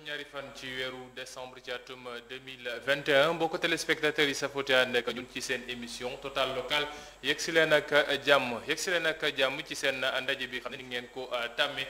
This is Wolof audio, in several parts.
juróom-ñaari fan ci weeru décembre ci atum 2021 mbokk téléspectateurs yi sa foté ànd ak ñun ci seen émission Total Local yegg si leen ak jàmm ci seen ndaje bi xam ne ni ngeen ko tàmmee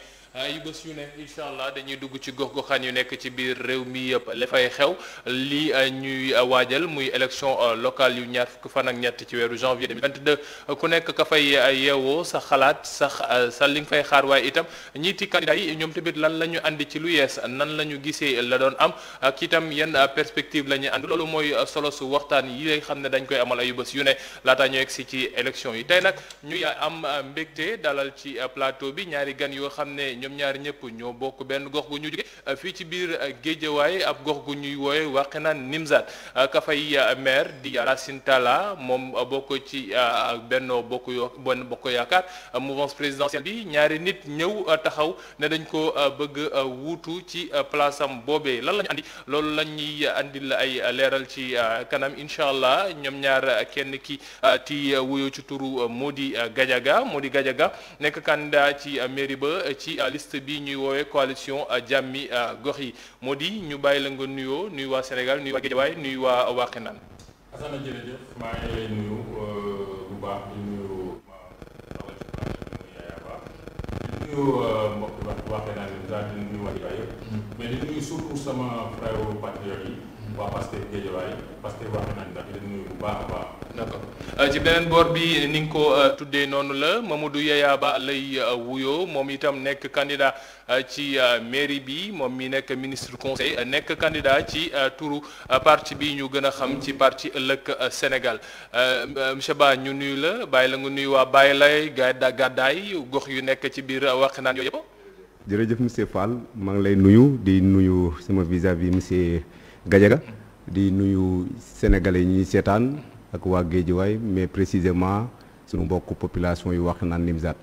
yu bés yu ne incha allah dañuy dugg ci gox-goxaan yu nekk ci biir réew mi yëpp la fay xew li ñuy waajal muy élection locale yu ñaar fukki fan ak ñett ci weeru janvier 2022 ku nekk ka fay yeewoo sa xalaat sa li nga fay xaar waaye itam ñiiti candidat yi ñoom tamit lan la ñu andi ci lu yees nan la ñu gisee la doon am ak itam yenn perspective la ñu andi loolu mooy solo su waxtaan yi lay xam ne dañ koy amal ay bés yu ne laataa ñu egg si ci élection yi tey nag ñuy am mbégte dalal ci plateau bi ñaari gan yoo xam ne ñoom ñaari ñëpp ñoo bokk benn gox gu ñu jóge fii ci biir Géejawaay ab gox gu ñuy woowe Wakhinane Nimzatt ka fay maire di Racine Talla moom bokk ci Benno Bokk Yaakaar mouvance présidentielle bi ñaari nit ñëw taxaw ne dañ ko bëgg wuutu ci place am boobee lan la ñu andi loolu la ñuy andil ay leeral ci kanam incha allah ñoom ñaar kenn ki ti wuyoo ci turu Mody Gadiaga nekk candidat ci mairie ba ci liste bi ñuy woowee coalition jàmmi gox yi Mody ñu bàyyi la nga nuyu waa Sénégal nuyu waa Guédiawaye nuyu waa Wakhinane. Assane jërëjëf maa ngi lay nuyu bu baax di nuyu di nuyu mbokk Wakhinane di nuyu waa Guédiawaye yëpp mais di nuyu surtout sama frère patriote yi waa Pastef Guédiawaye Pastef Wakhinane ndax di nuyu bu baax a baax. d'accord ci beneen boor bi ni nga ko tuddee noonu la Mamadou Yaya Ba lay wuyoo moom itam nekk candidat ci mairie bi moom mi nekk ministre conseil nekk candidat ci turu parti bi ñu gën a xam ci parti Ëllëg Sénégal monsieur Ba ñu nuyu la bàyyi la nga nuyu waa Baye Lay gàddaay gox yu nekk ci biir Wakhinane yooyu yëpp. jërëjëf monsieur Fall maa ngi lay nuyu di nuyu sama vis-à-vis monsieur Gadiaga di nuyu sénégalais yi ñuy seetaan. ak waa Guédiawaye mais précisément sunu mbokk population yu Wakhinane Nimzatt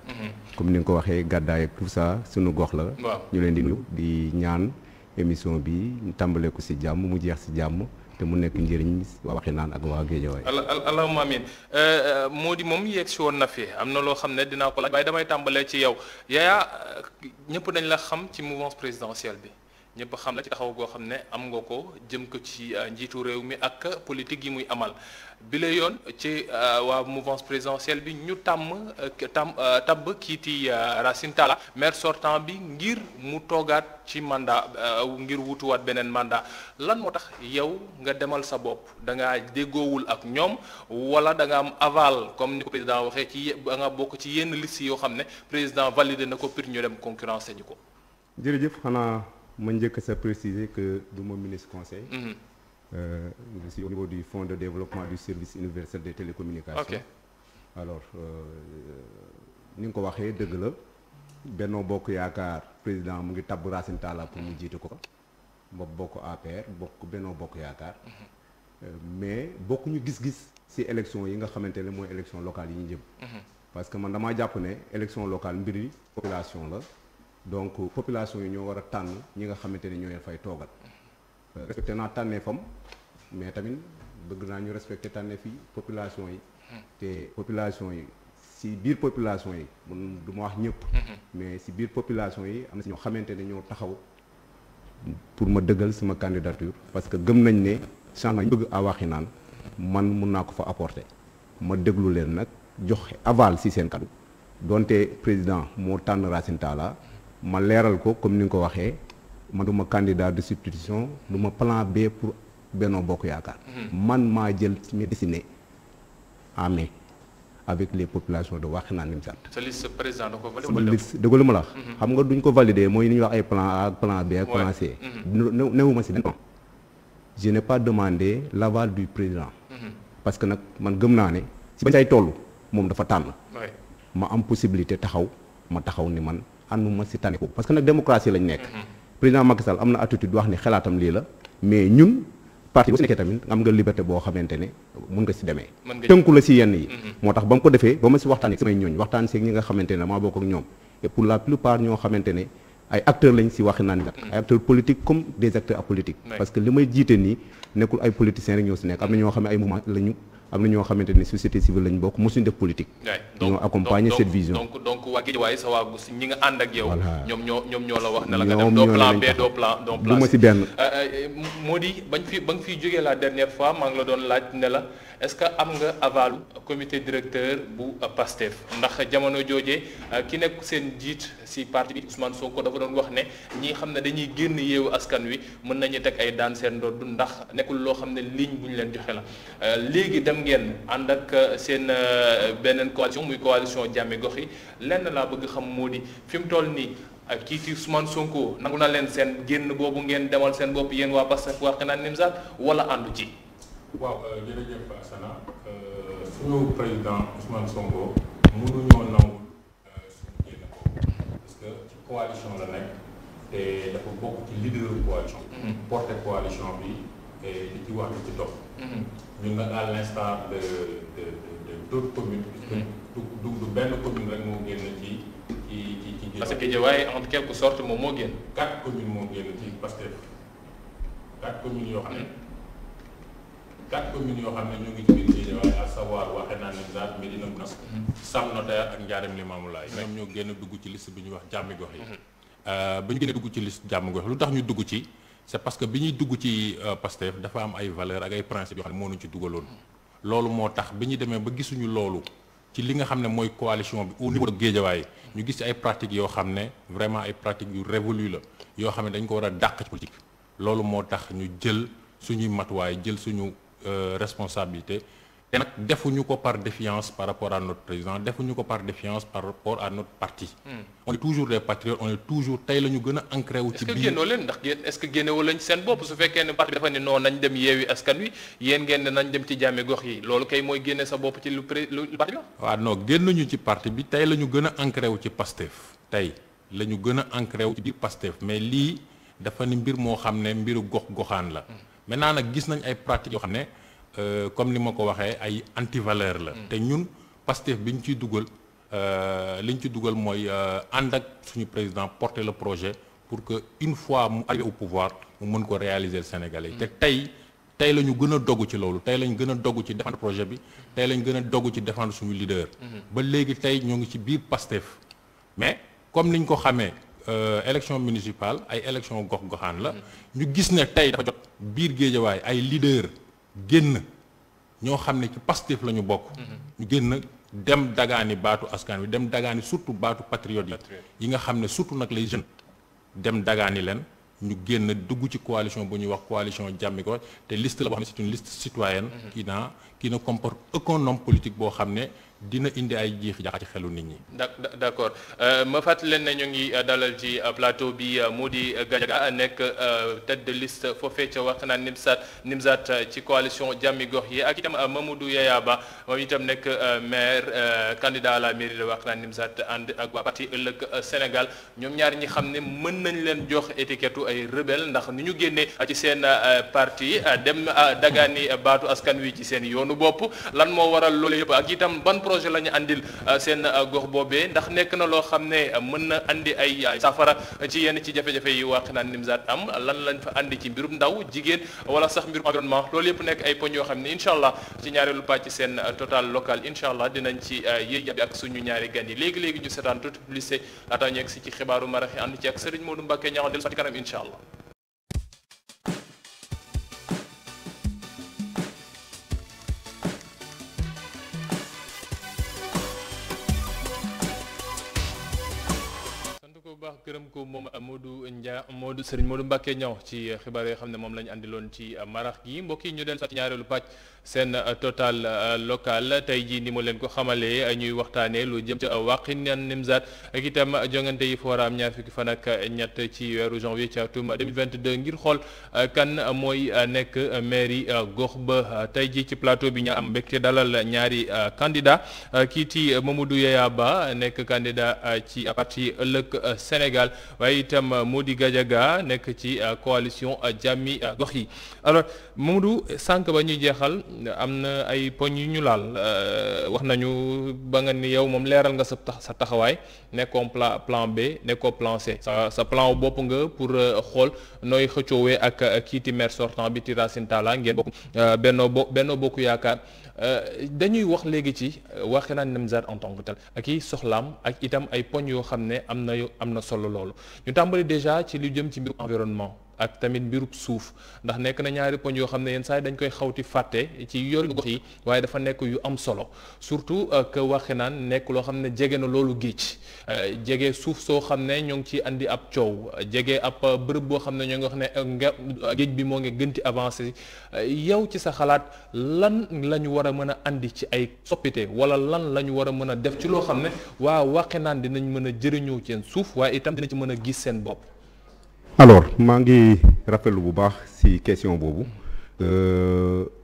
comme ni nga ko waxee gàddaay ak tout ça sunu gox la. ñu leen di nuyu di ñaan émission bi ñu tàmbalee ko ci jàmm mu jeex ci jàmm te mu nekk njëriñ waa Wakhinane ak waa Guédiawaye. allahumma amiin Mody moom yegg si woon na fi am na loo xam ne dinaa ko laaj waaye damay tàmbalee ci yow Yaya ñëpp dañ la xam ci mouvance présidentielle bi. ñëpp xam la ci taxaw goo xam ne am nga ko jëm ko ci njiitu réew mi ak politique yi muy amal bi la yoon ci waa mouvance présidentielle bi ñu tabb kiiti Racine Talla maire sortant bi ngir mu toogaat ci mandat ngir wutuwaat beneen mandat lan moo tax yow nga demal sa bopp da ngaa déggoowul ak ñoom wala da nga am aval comme ni ko président waxee ci da nga bokk ci yenn liste yoo xam ne président validé na ko pour ñu dem concurrence ñu ko. jërëjëf xanaa. ma njëkk sa préciser que du ma ministre conseil. Je suis au niveau du fonds de développement du service universel des télécommunications. Okay. Alors ni nga ko waxee dëgg la Benno Bokk Yaakaar président mu ngi tabb Racine Talla pour mu jiite ko ma bokk APR bokk Benno Bokk Yaakaar mais bokkuñu gis-gis ci élection yi nga xamante ne mooy élection locale yi ñu jëm. parce que man damaa jàpp ne élection locale mbiri population la. donc population yi ñoo war a tànn ñi nga xamante ne ñoo leen fay toogal respecté naa tànnee fam mais tamit bëgg naa ñu respecté tànnee fii population yi te population yi si biir population yi mun du ma wax ñëpp mais si biir population yi am na si ñoo xamante ne ñoo taxaw pour ma dëggal sama candidature parce que gëm nañ ne changement ñu bëgg a Wakhinane man mun naa ko fa apporter ma déglu leen nag jox aval si seen kaddu donte président moo tànn Racine Talla ma leeral ko comme ni nga ko waxee man du ma candidat de substitution du ma plan B pour Benno Bokk Yaakaar. man maa jël mes destinées en main avec les populations de Wakhinane Nimzatt. sa liste président da ko validé. sama liste dëgg ma la wax. xam nga duñ ko valider mooy ni ñuy wax ay plan A ak plan B ak plan C. newuma si benn. je n'ai pas demandé l'aval du président. parce que nag man gëm naa ne si bañ say toll moom dafa tànn. ma am possibilité taxaw ma taxaw ni man. ànduma si tànne ko parce que nag démocratie lañ nekk. président Macky Sall am na attitude wax ni xalaatam lii la mais ñun parti bu si nekkee tamit am nga liberté boo xamante ne mun nga si demee. tënku la si yenn yi. moo tax ba mu ko defee ba ma si waxtaanee samay ñooñ waxtaan seeg ñi nga xamante ne maa bokk ak ñoom et pour la plupart ñoo xamante ne ay acteurs lañ si Wakhinane ay acteurs politiques comme des acteurs apolitiques. parce que li may jiite nii nekkul ay politiciens rek ñoo si nekk am na ñoo xam ne ay mouvement lañu am na ñoo xamante ni société civile lañ bokk mosuñ def politique. ñoo accompagner cette vision. donc waa Guédiawaye sa waa gus ñi nga ànd ak yow. voilà ñoom ñoo la wax ne la nga dem doo plan B doo plan du ma si benn. moo di ba nga fiy jógee la dernière fois maa ngi la doon laaj ne la est-ce que am nga avalu comité directeur bu PASTEF ndax jamono joojee ki nekk seen jiit si parti bi Ousmane Sonko dafa doon wax ne ñi xam ne dañuy génn yeewu askan wi mën nañu teg ay daan seen ndodd ndax nekkul loo xam ne ligne bu ñu leen joxe la léegi dem ngeen ànd ak seen beneen coalition muy coalition jàmmi gox yi lenn laa bëgg xam moo di fi mu toll nii kii ci Ousmane Sonko nangu na leen seen génn boobu ngeen demal seen bopp yéen waa PASTEF Wakhinane Nimzatt wala àndu ci. waaw jërëjëf Asana suñu président Ousmane Sonko mënuñoo nangu suñu génn boobu parce que ci coalition la nekk te dafa bokk ci leader coalition. porté coalition bi di ci wax di ci dox. ñun nag à l'instar de d'autres communes. du benn commune rek moo génn ci. parce que Guédiawaye en quelque sorte moom moo génn. 4 communes moo génn ci PASTEF 4 communes yoo xam ne. 4 communes yoo xam ne ñu ngi ci biir Guédiawaye à savoir Wakhinane Nimzatt Médina Gounass Sam Notaire ak Ndiarème Limamoulaye ñoom ñoo génn dugg ci liste bi ñuy wax jàmmi gox yi ba ñu génne dugg ci liste jàmmi gox lu tax ñu dugg ci c'est parce que bi ñuy dugg ci PASTEF dafa am ay valeurs ak ay principes yoo xam ne moo ñu ci dugaloon loolu moo tax bi ñu demee ba gisuñu loolu ci li nga xam ne mooy coalition bi au niveau de Guédiawaye ñu gis ci ay pratiques yoo xam ne vraiment ay pratiques yu révolues la yoo xam ne dañ ko war a dàq ci politique loolu moo tax ñu jël suñuy matuwaay jël suñu responsabilité te nag defuñu ko par défiance par rapport à notre président defuñu ko par défiance par rapport à notre parti. On est toujours des patriotes on est toujours tey la ñu gën a ancré wu ci biir. est-ce que génnoo leen ndax est-ce que génnewoo lañ seen bopp su fekkee ne parti bi dafa ne non nañ dem yeewi askan wi yéen ngeen ne nañ dem ci jàmmi gox yi loolu kay mooy génne sa bopp ci lu parti bi. waaw non génnuñu ci parti bi tey la ñu gën a ancré wu ci PASTEF tey la ñu gën a ancré wu ci biir PASTEF mais lii dafa ni mbir moo xam ne mbiru gox-goxaan la. maintenant nag gis nañ ay pratiques yoo xam ne comme ni ma ko waxee ay anti-valeur la. te ñun PASTEF bi ñu ciy dugal li ñu ci dugal mooy ànd ak suñu président porter le projet pour que une fois mu arrivé au pouvoir mu mën ko réaliser Sénégalais te tey la ñu gën a dogu ci loolu tey la ñu gën a dogu ci défendre projet bi tey la ñu gën a dogu ci défendre suñu leader. ba léegi tey ñoo ngi ci biir PASTEF mais comme ni ñu ko xamee. Élection municipale ay élection gox-goxaan la ñu gis ne tey dafa jot biir Guédiawaye ay leader génn ñoo xam ne ci PASTEF la ñu bokk ñu génn dem dagaani baatu askan wi dem dagaani surtout baatu patriote yi nga xam ne surtout nag les jeunes dem dagaani leen ñu génn dugg ci coalition bu ñuy wax coalition jàmmi gox te liste la boo xam ne c'est une liste citoyenne qui ne comporte aucun homme politique boo xam ne dina indi ay jiix jaaxa ci xelu nit ñi. d'accord ma fàttali leen ne ñu ngi dalal ci plateau bi Mody Gadiaga nekk tête de liste foofee ca Wakhinane Nimzatt ci coalition jàmmi gox yi ak itam Mamadou Yaya Ba moom itam nekk maire candidat à la mairie de Wakhinane Nimzatt ànd ak waa parti ëllëg Sénégal ñoom ñaar ñi xam ne mën nañ leen jox étiquette ay rebelle ndax ni ñu génnee ci seen parti dem dagaani baatu askan wi ci seen yoonu bopp lan moo waral loolu yëpp ak itam ban projet la ñu andil seen gox boobee ndax nekk na loo xam ne mën na andi ay safara ci yenn ci jafe-jafe yi Wakhinane Nimzatt am lan lañ fa andi ci mbirum ndaw jigéen wala sax mbirum environnement loolu yëpp nekk ay poñ yoo xam ne incha allah ci ñaareelu pàcc seen total local incha allah dinañ ci yéeg bi ak suñu ñaari gan yi léegi-léegi ñu seetaan toute publicité laata ñu egg si ci xibaaru marax yi ànd ci ak Serigne Modou Mbacké ñaaw del ci kanam incha allah. baax gërëm ko moom Modou Serigne Modou Mbacké ñëw ci xibaar yoo xam ne moom la ñu andiloon ci marax gi mbokk yi ñu del sax ci ñaareelu pàcc seen total local tey jii ni ma leen ko xamalee ñuy waxtaanee lu jëm ci Wakhinane Nimzatt ak itam jongante yi fa war a am ñaar fukki fan ak ñett ci weeru janvier ci atum 2022 ngir xool kan mooy nekk mairie gox ba tey jii ci plateau bi ñu am mbégte dalal ñaari candidat kii ci Mamadou Yaya Ba nekk candidat ci parti ëllëg Sénégal waaye itam Mody Gadiaga nekk ci coalition Jàmmi Gox yi. alors Mamadou sànq ba ñuy jeexal am na ay poñ yu ñu laal wax nañu ba nga ni yow moom leeral nga sa taxawaay nekkoon plan B nekkoo plan C sa plan bopp nga pour xool nooy xëccoowee ak kiiti maire sortant bi Racine Talla ngeen bokk Benno Bokk Yaakaar dañuy wax léegi ci Wakhinane Nimzatt en tant que tel ak i soxlaam ak itam ay poñ yoo xam ne am na solo loolu ñu tàmbali déjà ci lu jëm ci mbiru environnement ak tamit mbirub suuf ndax nekk na ñaari poñ yoo xam ne yenn saa yi dañ koy xawti fàtte ci yoru gox yi waaye dafa nekk yu am solo surtout que Wakhinane nekk loo xam ne jege na loolu géej jege suuf soo xam ne ñoo ngi ciy andi ab coow jege ab bërëb boo xam ne ñoo ngi wax ne géej bi moo ngi gënti avancé yow ci sa xalaat lan la ñu war a mën a andi ci ay soppite wala lan la ñu war a mën a def ci loo xam ne waa Wakhinane dinañ mën a jëriñoo seen suuf waaye itam dinañ ci mën a gis seen bopp. alors maa ngi rafetlu bu baax ci question boobu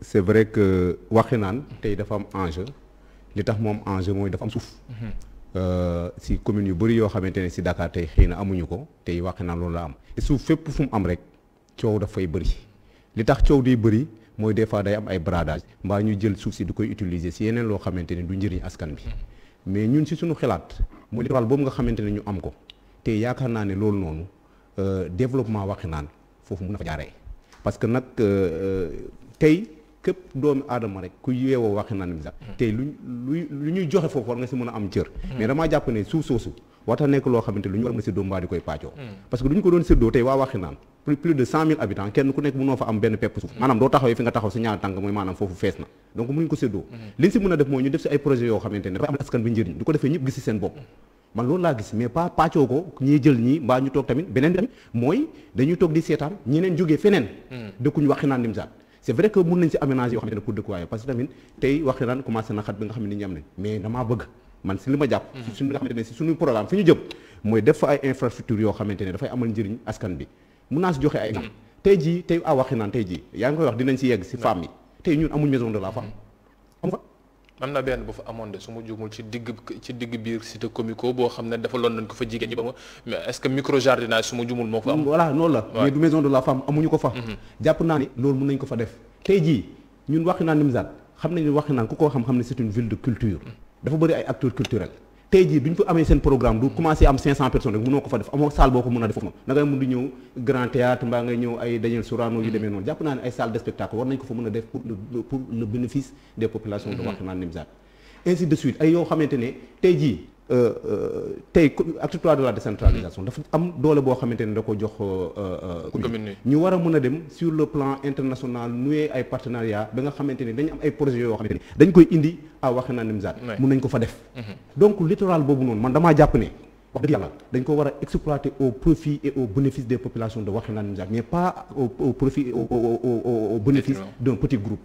c'est vrai que Wakhinane tey dafa am enjeu li tax moom enjeu mooy dafa am suuf ci communes yu bëri yoo xamante ne ci Dakar tey xëy na amuñu ko tey Wakhinane loolu la am suuf fépp fu mu am rek coow dafay bëri li tax coow di bëri mooy des fois day am ay bradage mbaa ñu jël suuf si di koy utiliser ci yeneen loo xamante ne du njëriñ askan bi mais ñun ci suñu xalaat mooy littoral boobu nga xamante ne ñu am ko te yaakaar naa ne loolu noonu développement Wakhinane foofu mun na fa jaaree parce que nag tey képp doomu aadama rek ku yeewoo Wakhinane Nimzatt tey lu ñuy joxe foofu war nga si mën a am cër mais damaa jàpp ne suuf soosu warta nekk loo xamante lu ñu war nga séddoo mbaa di koy pàccoo parce que du ñu ko doon séddoo tey waa Wakhinane plus de 100 000 habitants kenn ku nekk mënoo fa am benn pepp suuf maanaam doo taxawee fi nga taxaw si ñaar tànk mooy maanaam foofu fees na donc mënuñ ko séddoo li ñu si mën a def mooy ñu def si ay projets yoo xamante ne dafay am askan bi njëriñ du ko defee ñëpp gis si seen bopp man loolu laa gis mais pas pàccoo ko ñiy jël ñii mbaa ñu toog tamit beneen bi tamit mooy dañuy toog di seetaan ñeneen jógee feneen dëkkuñu Wakhinane Nimzatt c'est vrai que mun nañ si aménager yoo xamante ne pour dëkkuwaay parce que tamit tey Wakhinane commencé na xat bi nga xam ne nit ñi am nañ mais damaa bëgg man si li ma jàpp si suñu nga xamante ne si suñu programme fi ñu jëm mooy def fa ay infrastructure yoo xamante ne dafay amal njëriñ askan bi mun naa si joxe ay exemple tey jii tey Wakhinane tey jii yaa ngi koy wax dinañ si yegg si femmes yi tey ñun amuñ maison de la femme am na benn bu fa amoon de su ma jumul ci digg biir cité comico boo xam ne dafa loon nañ ko fa jigéen ñi ba ma mais est-ce que micro jardinage su ma jumul moo fa am voilà noonu la mais du maison de la femme amuñu ko fa jàpp naa ni loolu mën nañ ko fa def tey jii ñun Wakhinane Nimzatt xam nañ ne Wakhinane ku ko xam ne c'est une ville de culture dafa bëri ay acteurs culturels tey jii duñ fa amee seen programme du commencé am 500 personnes rek mënoo ko fa def amoo salle boo ko mën a def foofu noonu da ngay mun di ñëw grand théâtre mbaa ngay ñëw ay Daniel Sorano yu demee noonu jàpp naa ne ay salle de spectacle war nañ ko fa mën a def pour le bénéfice des populations de Wakhinane Nimzatt ainsi de suite ay yoo xamante ne tey jii tey acte 3 de la décentralisation dafa am doole boo xamante ne da ko jox commune ñu war a mën a dem sur le plan international nouer ay partenariat ba nga xamante ne dañu am ay projets yoo xamante ne dañ koy indi à Wakhinane Nimzatt mun nañ ko fa def donc littoral boobu noonu man damaa jàpp ne wax dëgg yàlla dañ ko war a exploiter au profit et au bénéfice des populations de Wakhinane Nimzatt mais pas au profit et au bénéfice d'un petit groupe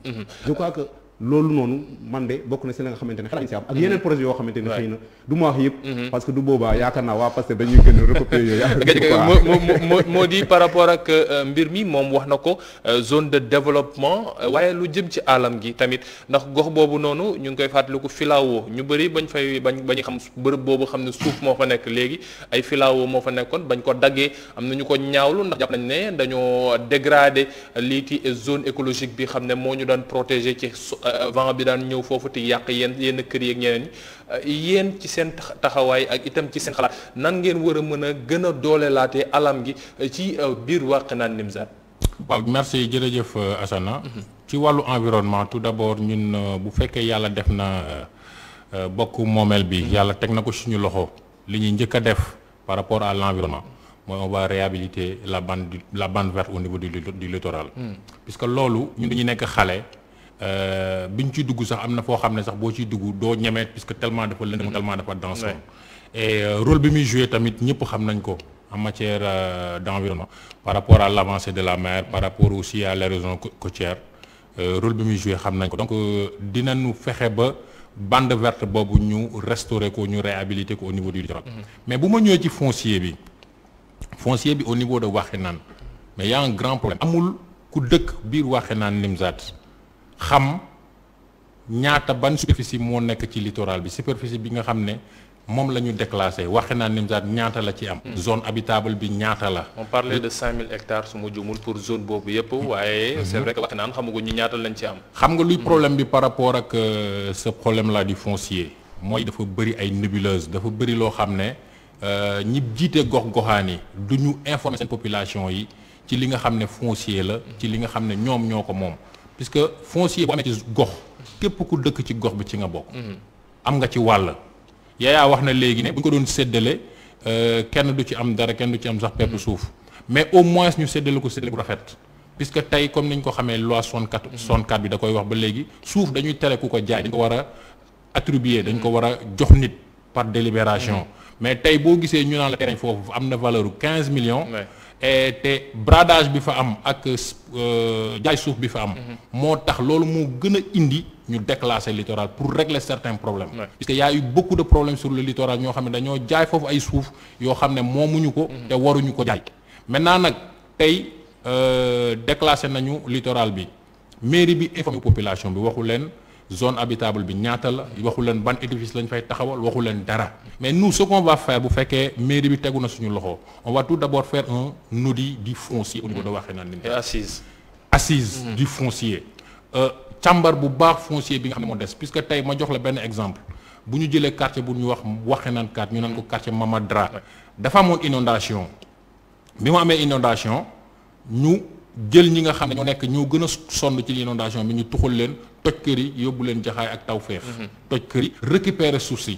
je crois que loolu noonu man de bokk na si la nga xamante ne xalaat si am ak yeneen projet yoo xamante ne xëy na du ma wax yëpp parce que du boobaa yaakaar naa waa parce que dañuy gën a recopier yooyu moo di par rapport ak mbir mi moom wax na ko zone de développement waaye lu jëm ci alam gi tamit ndax gox boobu noonu ñu ngi koy fàttaliku filao ñu bëri bañ xam bërëb boobu xam ne suuf moo fa nekk léegi ay filao moo fa nekkoon bañ ko daggee am na ñu ko ñaawlu ndax jàpp nañ ne dañoo dégradé lii ci zone écologique bi xam ne moo ñu daan protéger ci vent bi daan ñëw foofu te yàq yenn kër yi ak ñeneen ñi yéen ci seen taxawaay ak itam ci seen xalaat nan ngeen war a mën a gën a doolelaatee alam gi ci biir Wakhinane Nimzatt. waaw merci jërëjëf Assana ci wàllu environnement tout d'abord ñun bu fekkee yàlla def na bokk moomeel bi yàlla teg na ko suñu loxo li ñuy njëkk a def par rapport à l'environnement mooy on va réhabiliter la bande verte au niveau du littoral puisque loolu ñun dañuy nekk xale biñ ci dugg sax am na foo xam ne sax boo ciy dugg doo ñemeet puisque tellement dafa lëndëm tellement dafa dense et rôle bi muy joué tamit ñëpp xam nañ ko en matière d'environnement par rapport à l'avancée de la mer par rapport aussi à l'érosion côtière rôle bi muy joué xam nañ ko donc dinañu fexe ba bande verte boobu ñu restaurer ko ñu réhabiliter ko au niveau du littoral mais bu ma ñëwee ci foncier bi au niveau de Wakhinane mais y a un grand problème amul ku dëkk biir Wakhinane Nimzatt xam ñaata ban superficie moo nekk ci littoral bi superficie bi nga xam ne moom la ñu déclassé Wakhinane Nimzatt ñaata la ci am. zone habitable bi ñaata la. on parlait de 5000 hectares su ma jumul pour zone boobu yëpp waaye c'est vrai que Wakhinane xamaguñ ñi ñaata lañ ci am. xam nga luy problème bi par rapport ak ce problème là du foncier mooy dafa bëri ay nébuleuse dafa bëri loo xam ne ñi jiite gox-goxaan yi du ñu informer seen population yi ci li nga xam ne foncier la ci li nga xam ne ñoom ñoo ko moom puisque foncier bu amee ci gox képp ku dëkk ci gox bi ci nga bokk. am nga ci wàll. Yaya wax na léegi ne bu ñu ko doon séddale kenn du ci am dara kenn du ci am sax pepp suuf mais au moins ñu séddale ko séddale bu rafet puisque tey comme ni ñu ko xamee loi 64 bi da koy wax ba léegi suuf dañuy tere ku ko jaay dañ ko war a attribuer dañ ko war a jox nit par délibération mais tey boo gisee ñu naan la terrain foofu am na valeur u 15 millions et te bradage bi fa am ak jaay suuf bi fa am moo tax loolu moo gën a indi ñu déclasser littoral pour régler certains problèmes puisque y a eu beaucoup de problèmes sur le littoral ñoo xam ne dañoo jaay foofu ay suuf yoo xam ne moomuñu ko te waruñu ko jaay maintenant nag tey déclassé nañu littoral bi mairie bi informé population bi waxu leen zone habitable bi ñaata la waxu leen ban édifice lañ fay taxawal waxu leen dara mais nous ce qu'on va faire bu fekkee mairie bi tegu na suñu loxo on va tout d'abord faire un audit du foncier au niveau de Wakhinane Nimzatt. assise du foncier càmbar bu baax foncier bi nga xam ne moo des puisque tey ma jox la benn exemple bu ñu jëlee quartier bu ñu wax Wakhinane 4 ñu naan ko quartier Mamadra dafa amoon inondation bi mu amee inondation ñu jël ñi nga xam ne ñoo nekk ñoo gën a sonn ci inondation bi ñu tuxal leen toj kër yi yóbbu leen Jaxaay ak Tawfeex toj kër yi récupérer suuf si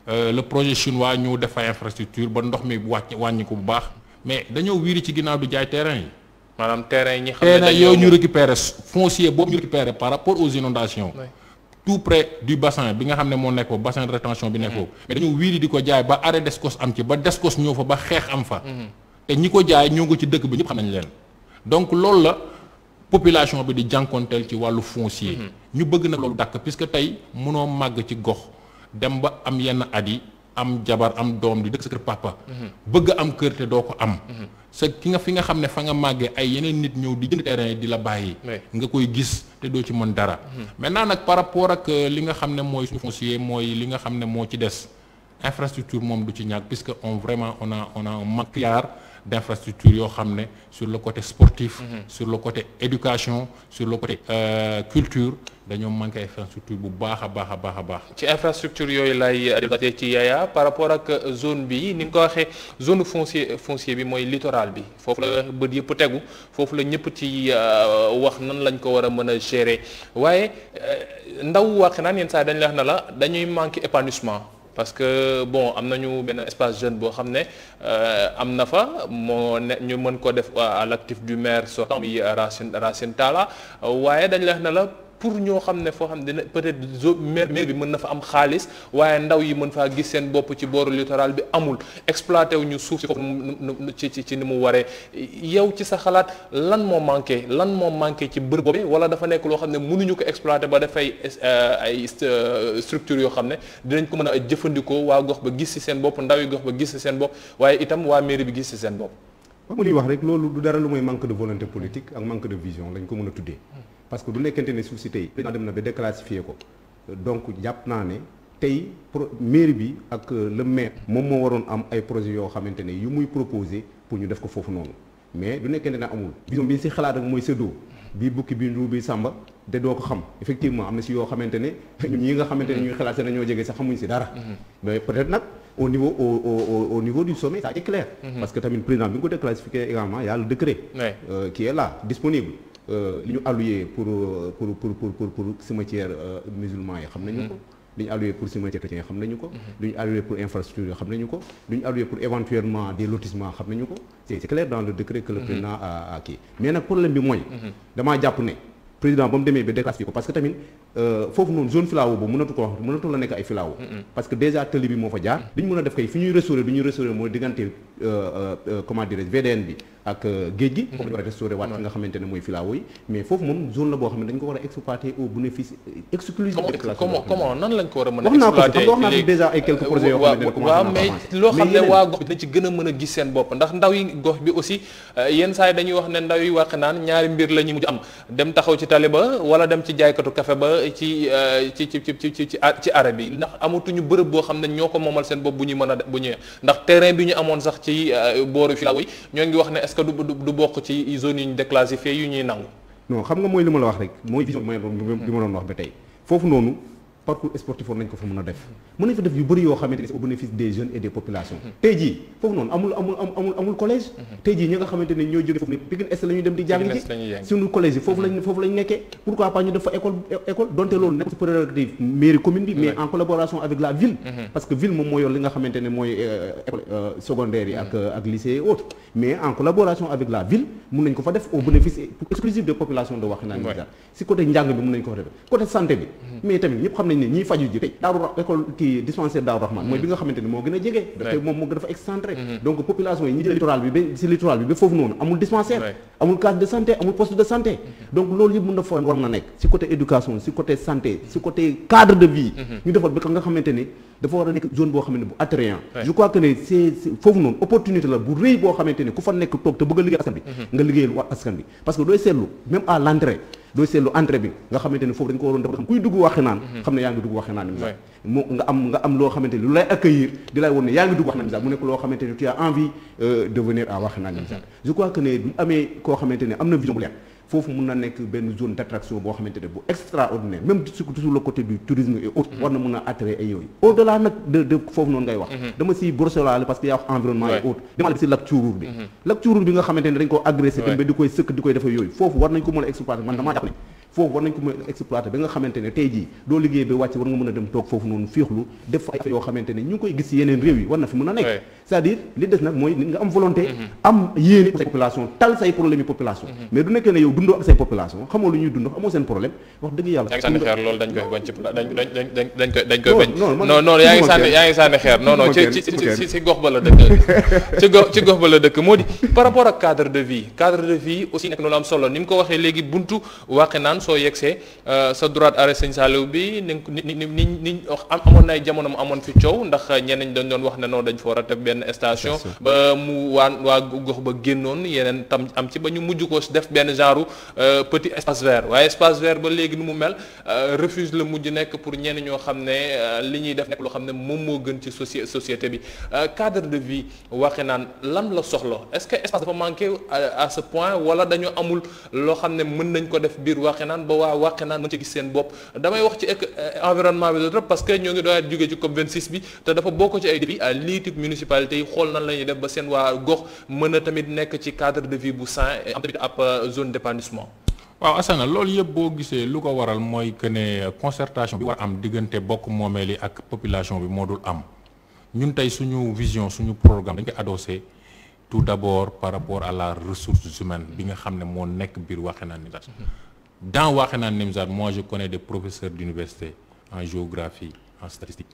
le projet chinois ñu def ay infrastructure ba ndox mi wàññi ko bu baax mais dañoo wiiri ci ginnaaw du jaay terrain yi maanaam terrain yi ñi xam ne yooyu ñu récupérer foncier boobu ñu récupérer par rapport aux inondations tout près du bassin bi nga xam ne moo nekk foofu bassin de rétention bi nekk foofu mais dañoo wiiri di ko jaay ba arrêt Descos am ci ba Descos ñëw fa ba xeex am fa te ñi ko jaay ñoo ngi ci dëkk bi ñëpp xam nañ leen donc loolu la population bi di jànkonteel ci wàllu foncier ñu bëgg nag loolu dàkk puisque tey mënoo màgg ci gox dem ba am yenn at yi am jabar am doom di dëkk sa kër papa bëgg am kër te doo ko am sa ki nga fi nga xam ne fa nga màggee ay yeneen nit ñëw di jënd terrain yi di la bàyyi nga koy gis te doo ci mën dara maintenant nag par rapport ak li nga xam ne mooy suñu foncier mooy li nga xam ne moo ci des infrastructure moom du ci ñàkk puisque on a un manque d'infrastructures yoo xam ne sur le côté sportif sur le côté éducation sur le côté culture dañoo manqué infrastructure bu baax a baax a baax a baax ci infrastructure yooyu lay débatté ci Yaya par rapport ak zone bi ni nga ko waxee zone foncier bi mooy littoral bi foofu la bët yëpp tegu foofu la ñëpp ci wax nan lañ ko war a mën a gérer waaye ndaw Wakhinane yenn saa dañ la wax na la dañuy manqué épanouissement parce que bon am nañu benn espace jeune boo xam ne am na fa moo ne ñu mën ko def à l'actif du maire sortant bi Racine Talla waaye dañ la wax na la pour ñoo xam ne foo xam ne dina peut-être maire bi mën na fa am xaalis waaye ndaw yi mën faa gis seen bopp ci booru littoral bi amul exploité wu ñu suuf si foofu ci ni mu waree yow ci sa xalaat lan moo manqué ci bërëb boobu wala dafa nekk loo xam ne mënuñu ko exploité ba dafay ay structures yoo xam ne dinañ ko mën a jëfandikoo waa gox ba gis ci seen bopp ndaw yi gox ba gis ci seen bopp waaye itam waa mairie bi gis ci seen bopp. ba mu li wax rek loolu du dara lu mooy manque de volonté politique ak manque de vision lañ ko mën a tuddee. parce que du nekkante ne suuf si tey président dem na ba déclassifier ko donc jàpp naa ne tey mairie bi ak le maire moom moo waroon am ay projets yoo xamante ne yu muy proposer pour ñu def ko foofu noonu mais du nekkante ne amul vision bi ñu si xalaat rek mooy séddoo bii bukki bi ndu bi sàmba te doo ko xam effectivement am na si yoo xamante ne ñi nga xamante ne ñuy xalaat seen ñoo jege sax xamuñ si dara mais peut-être nag au niveau du sommet ça est clair parce que tamit président bi nga ko déclassifié également y a le décret qui est là disponible li ñu alloué pour cimetière musulman yi xam nañu ko li ñu alloué pour cimetière chrétien xam nañu ko li ñu alloué pour infrastructure yi xam nañu ko li ñu alloué pour éventuellement des lotissements xam nañu ko c'est clair dans le décret que le président a kii mais nag problème bi mooy damaa jàpp ne président ba mu demee ba déclassifié ko parce que tamit foofu noonu zone filao boobu mënatu la nekk ay filao parce que déjà tëli bi moo fa jaar li ñu mën a def kay fi ñuy restaurer mooy diggante comment dirais-je VDN bi ak géej gi. foofu la war a restauré waat nga xamante ne mooy filao yi mais foofu moom zone la boo xam ne dañ ko war a exploiter au bénéfice exclusif. comment nan lañ ko war a mën a wax naa ko exploiter wax naa ko déjà ay quelques projets yoo xamante ne commencé waaw mais loo xam ne waa gox bi dañ ci gën a mën a gis seen bopp ndax ndaw yi gox bi aussi yenn saa yi dañuy wax ne ndaw yi wàq naan ñaari mbir la ñu mujj am dem taxaw ci tali ba wala dem ci jaaykatu café ba ci arrêt bi ndax amatuñu bërëb boo xam ne ñoo ko moomal seen bopp bu ñuy mën a bu ñëwee ndax terrain bi ñu amoon sax ci booru filao yi ñoo ngi wax ne est-ce que du bokk ci zone yi ñu déclassifié yu ñuy nangu. non xam nga mooy li ma la wax rek mooy vision bi ma doon wax ba tey foofu noonu parcours sportif nañ ko fa mën a def mën nañ fa def yu bëri yoo xamante ni au bénéfice des jeunes et des populations tey jii foofu noonu amul collège tey jii ñi nga xamante ne ñoo jóge foofu ne Pikine Est la ñuy dem di jàng ji suñu collège yi foofu lañ nekkee pourquoi pas ñu def fa école donte loolu nekk ci prérogative mairie commune bi mais en collaboration avec la ville parce que ville moom moo yor li nga xamante ne mooy école secondaire yi ak lycée et autres mais en collaboration avec la ville mun nañ ko fa def au bénéfice exclusif des populations de Wakhinane Nimzatt si côté njàng bi mun nañ ko fa def côté santé bi mais tamit ñëpp xam nañ ne ñiy faju ji tey Daaru école kii dispensaire Daaru Rahman mooy bi nga xamante ne moo gën a jege te moom moo gën dafa excentré donc population yi ñi jël littoral bi ba foofu noonu amul dispensaire amul case de santé amul poste de santé donc loolu yëpp mën na fa war na nekk si côté éducation si côté santé si côté cadre de vie ñu defal ba nga xamante ne dafa war a nekk zone boo xam ne bu attrayant je crois que ne c'est foofu noonu opportunité la bu rëy boo xamante ne ku fa nekk toog te bëgg a liggéey askan bi nga liggéeyal waa askan bi parce que dooy seetlu même à l'entrée dooy seetlu entrée bi nga xamante ne foofu dañ ko waroon def kuy dugg Wakhinane xam ne yaa ngi dugg Wakhinane Nimzatt moo nga am loo xamante ne lu lay accueillir di lay woon ne yaa ngi dugg Wakhinane Nimzatt mu nekk loo xamante ne tu as envie de venir à Wakhinane Nimzatt je crois que ne bu amee koo xamante ne am na vision bu leer foofu mun na nekk benn zone d'attraction boo xamante ne bu extraordinaire même sur le côté du tourisme et autres war na mun a attirer ay yooyu au delà nag de foofu noonu ngay wax dama si brosselaale parce que yaa wax environnement et autres dama si lac Curuur bi nga xamante ne dañ ko agressé dem ba di koy sëkk di koy defee yooyu foofu war nañ ko mën a exploiter man damaa jàpp ne foofu war nañ ko mën a exploiter ba nga xamante ne tey jii doo liggéey ba wàcc war nga mën a dem toog foofu noonu fiixlu def fa ay yoo xamante ne ñu ngi koy gis ci yeneen réew yi war na fi mën a nekk c'est-à-dire li des nag mooy nit nga am volonté am yéene say population tal say problème yi population mais du nekkee ne yow dundoo ak say population xamoo lu ñuy dund amoo seen problème wax dëgg yàlla yaa ngi sànni xeer loolu dañ koy bañ ci dañ koy bañ non yaa ngi sànni xeer non ci gox ba la dëkk ci gox ba la dëkk moo di par rapport ak cadre de vie aussi nekk loolu am solo ni mu ko waxee léegi buntu Wakhinane soo yegsee sa droite arrêt Sëñ Saliou bi ni amoon na ay jamono mu amoon fi coow ndax ñeneen dañ doon wax ne noonu dañ fa war a teg benn station ba mu waa gox ba génnoon yeneen tam am ci ba ñu mujj ko def benn genre petit espace vert waaye espace vert ba léegi nu mu mel refuge la mujj nekk pour ñenn ñoo xam ne li ñuy def nekk loo xam ne moom moo gën ci société bi cadre de vie Wakhinane lan la soxla est-ce que espace dafa manqué à ce point wala dañoo amul loo xam ne mën nañ ko def biir Wakhinane ba waa Wakhinane mën ci gis seen bopp damay wax ci environnement bi trop parce que ñoo ngi doon jógee ci COP 26 bi te dafa bokk ci ay défis lii type municipalité yi xool nan la ñuy def ba seen waa gox mën a tamit nekk ci cadre de vie bu sain am tamit ab zone d'épanouissement. waaw Assane loolu yëpp boo gisee lu ko waral mooy que ne concertation bi war am diggante bokk moomeel yi ak population bi moo dul am ñun tey suñu vision suñu programme dañ koy adossé tout d'abord par rapport à la ressource humaine bi nga xam ne moo nekk biir Wakhinane Nimzatt. Dans Wakhinane Nimzatt moi je connais des professeurs d'université en géographie en statistique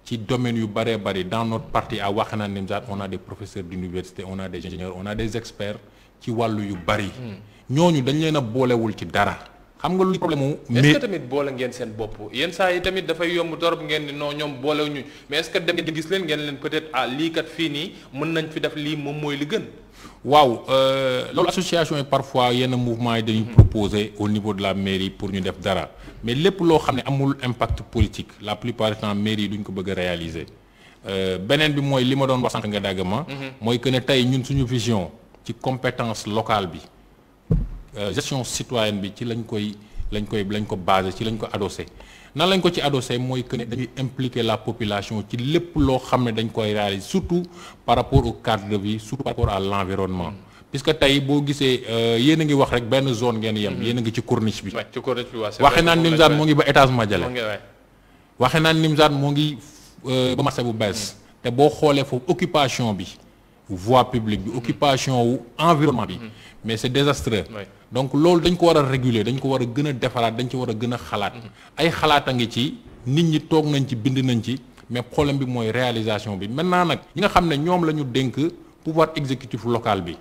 ci domaine yu bëree bëri dans notre partie à Wakhinane Nimzatt on a des professeurs d'université on a des ingénieurs on a des experts ci wàllu yu bëri ñooñu dañ leen a boolewul ci dara xam nga lu problème est-ce que tamit boole ngeen seen bopp yenn saa yi tamit dafay yomb torop ngeen ni non ñoom boolewuñu mais est-ce que dem ngeen gis leen ngeen leen peut-être lii kat fii nii mën nañ fi def lii moom mooy li gën. waaw loolu association yi parfois yenn mouvement yi dañuy proposer au niveau de la mairie pour ñu def dara mais lépp loo xam ne amul impact politique la plupart du temps mairie yi duñ ko bëgg a réaliser beneen bi mooy li ma doon wax sànq nga dàgg ma mooy que ne tey ñun suñu vision ci compétence locale bi gestion citoyenne bi ci lañ ko basé ci lañ ko adossé nan lañ ko ci adossé mooy que ne dañuy impliquer la population ci lépp loo xam ne dañ koy réaliser surtout par rapport au cadre de vie surtout par rapport à l'environnement puisque tey boo gisee yéen a ngi wax rek benn zone ngeen yem yéen a ngi ci corniche bi Wakhinane Nimzatt moo ngi ba étage Madiale Wakhinane Nimzatt moo ngi ba marché bu bees te boo xoolee foofu occupation bi voie publique bi occupation wu environnement bi mais c'est désastreux donc loolu dañ ko war a réguler dañ ko war a gën a defaraat dañ ci war a gën a xalaat ay xalaat a ngi ci nit ñi toog nañ ci bind nañ ci mais problème bi mooy réalisation bi maintenant nag ñi nga xam ne ñoom la ñu dénk pouvoir exécutif local bi.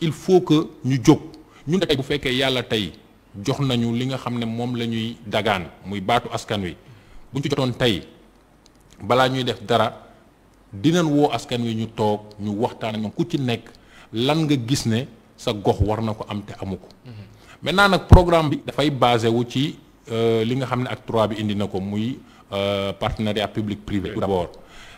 il faut que ñu jóg ñun tey bu fekkee yàlla tey jox nañu li nga xam ne moom la ñuy dagaan muy baatu askan wi bu ñu ci jotoon tey balaa ñuy def dara dinañ woo askan wi ñu toog ñu waxtaan ak ñoom ku ci nekk lan nga gis ne sa gox war na ko am te amu ko. maintenant nag programme bi dafay basé wu ci li nga xam ne acte 3 bi indi na ko muy partenariat public privé d'abord.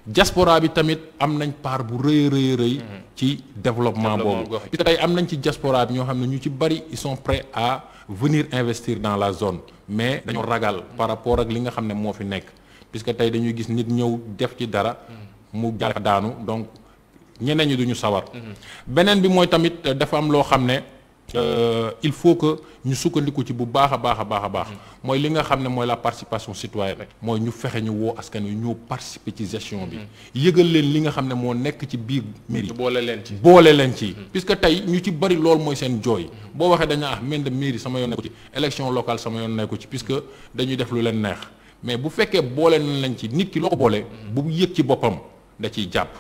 diaspora bi tamit am nañ part bu rëy ci développement boobu parce que tey am nañ ci diaspora bi ñoo xam ne ñu ci bari ils sont prêts à venir investir dans la zone mais dañoo ragal par rapport ak li nga xam ne moo fi nekk puisque tey dañuy gis nit ñëw def ci dara mu jàll daanu donc ñeneen ñi duñu sawar beneen bi mooy tamit dafa am loo xam ne il faut que ñu sukkandiku ci bu baax a baax mooy li nga xam ne mooy la participation citoyenne mooy ñu fexe ñu woo askan wi ñoo participer ci gestion bi yëgal leen li nga xam ne moo nekk ci biir mairie boole leen ci puisque tey ñu ci bari loolu mooy seen jooy boo waxee dañu maire de mairie sama yoon nekku ci élection locale sama yoon nekku ci puisque dañuy def lu leen neex mais bu fekkee boole nañ leen ci nit ki loo ko boole bu yëg ci boppam da ciy jàpp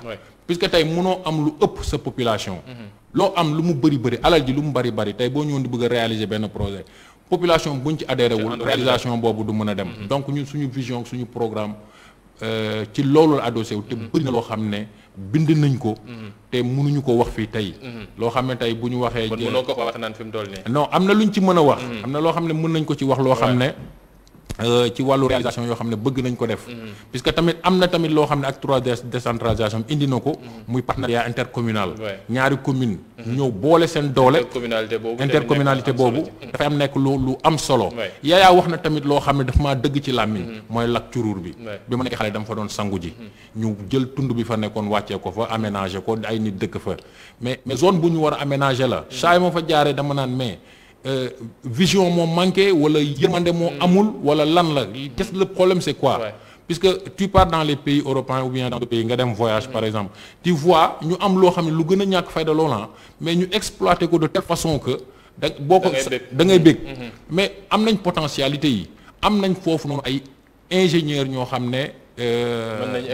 puisque tey mënoo am lu ëpp sa population loo am lu mu bëri alal ji lu mu bëri tey boo ñëwoon di bëgg a réaliser benn projet population buñ ci adhéré wul réalisation boobu du mën a dem donc ñun suñu vision suñu programme ci loolu la adossé wu te bëri na loo xam ne bind nañ ko te mënuñu ko wax fii tey loo xam ne tey bu ñu waxee mënoo ko wax naan fi mu toll nii non am na luñ ci mën a wax am na loo xam ne mën nañ ko ci wax loo xam ne ci wàllu réalisation yoo xam ne bëgg nañ ko def puisque tamit am na tamit loo xam ne acte 3 décentralisation indi na ko muy partenariat intercommunal ñaari commune ñëw boole seen doole intercommunalité boobu dafay am nekk lu am solo yaayaa wax na tamit loo xam ne daf maa dëgg ci làmmiñ mooy lac Curuur bi ma nekk xale dama fa doon sangu ji ñu jël tund bi fa nekkoon wàccee ko fa aménager ko ay nit dëkk fa mais zone bu ñu war a aménager la saa yi ma fa jaaree dama naan mais vision moo manqué wala yërmande moo amul wala lan la qu'est-ce le problème c'est quoi puisque tu pars dans les pays européens ou bien dans des pays nga dem voyage par exemple tu vois ñu am loo xam ne lu gën a ñàkk fayda loola mais ñu exploiter ko de telle façon que da boo ko da ngay bëgg mais am nañ potentialité yi am nañ foofu noonu ay ingénieurs ñoo xam ne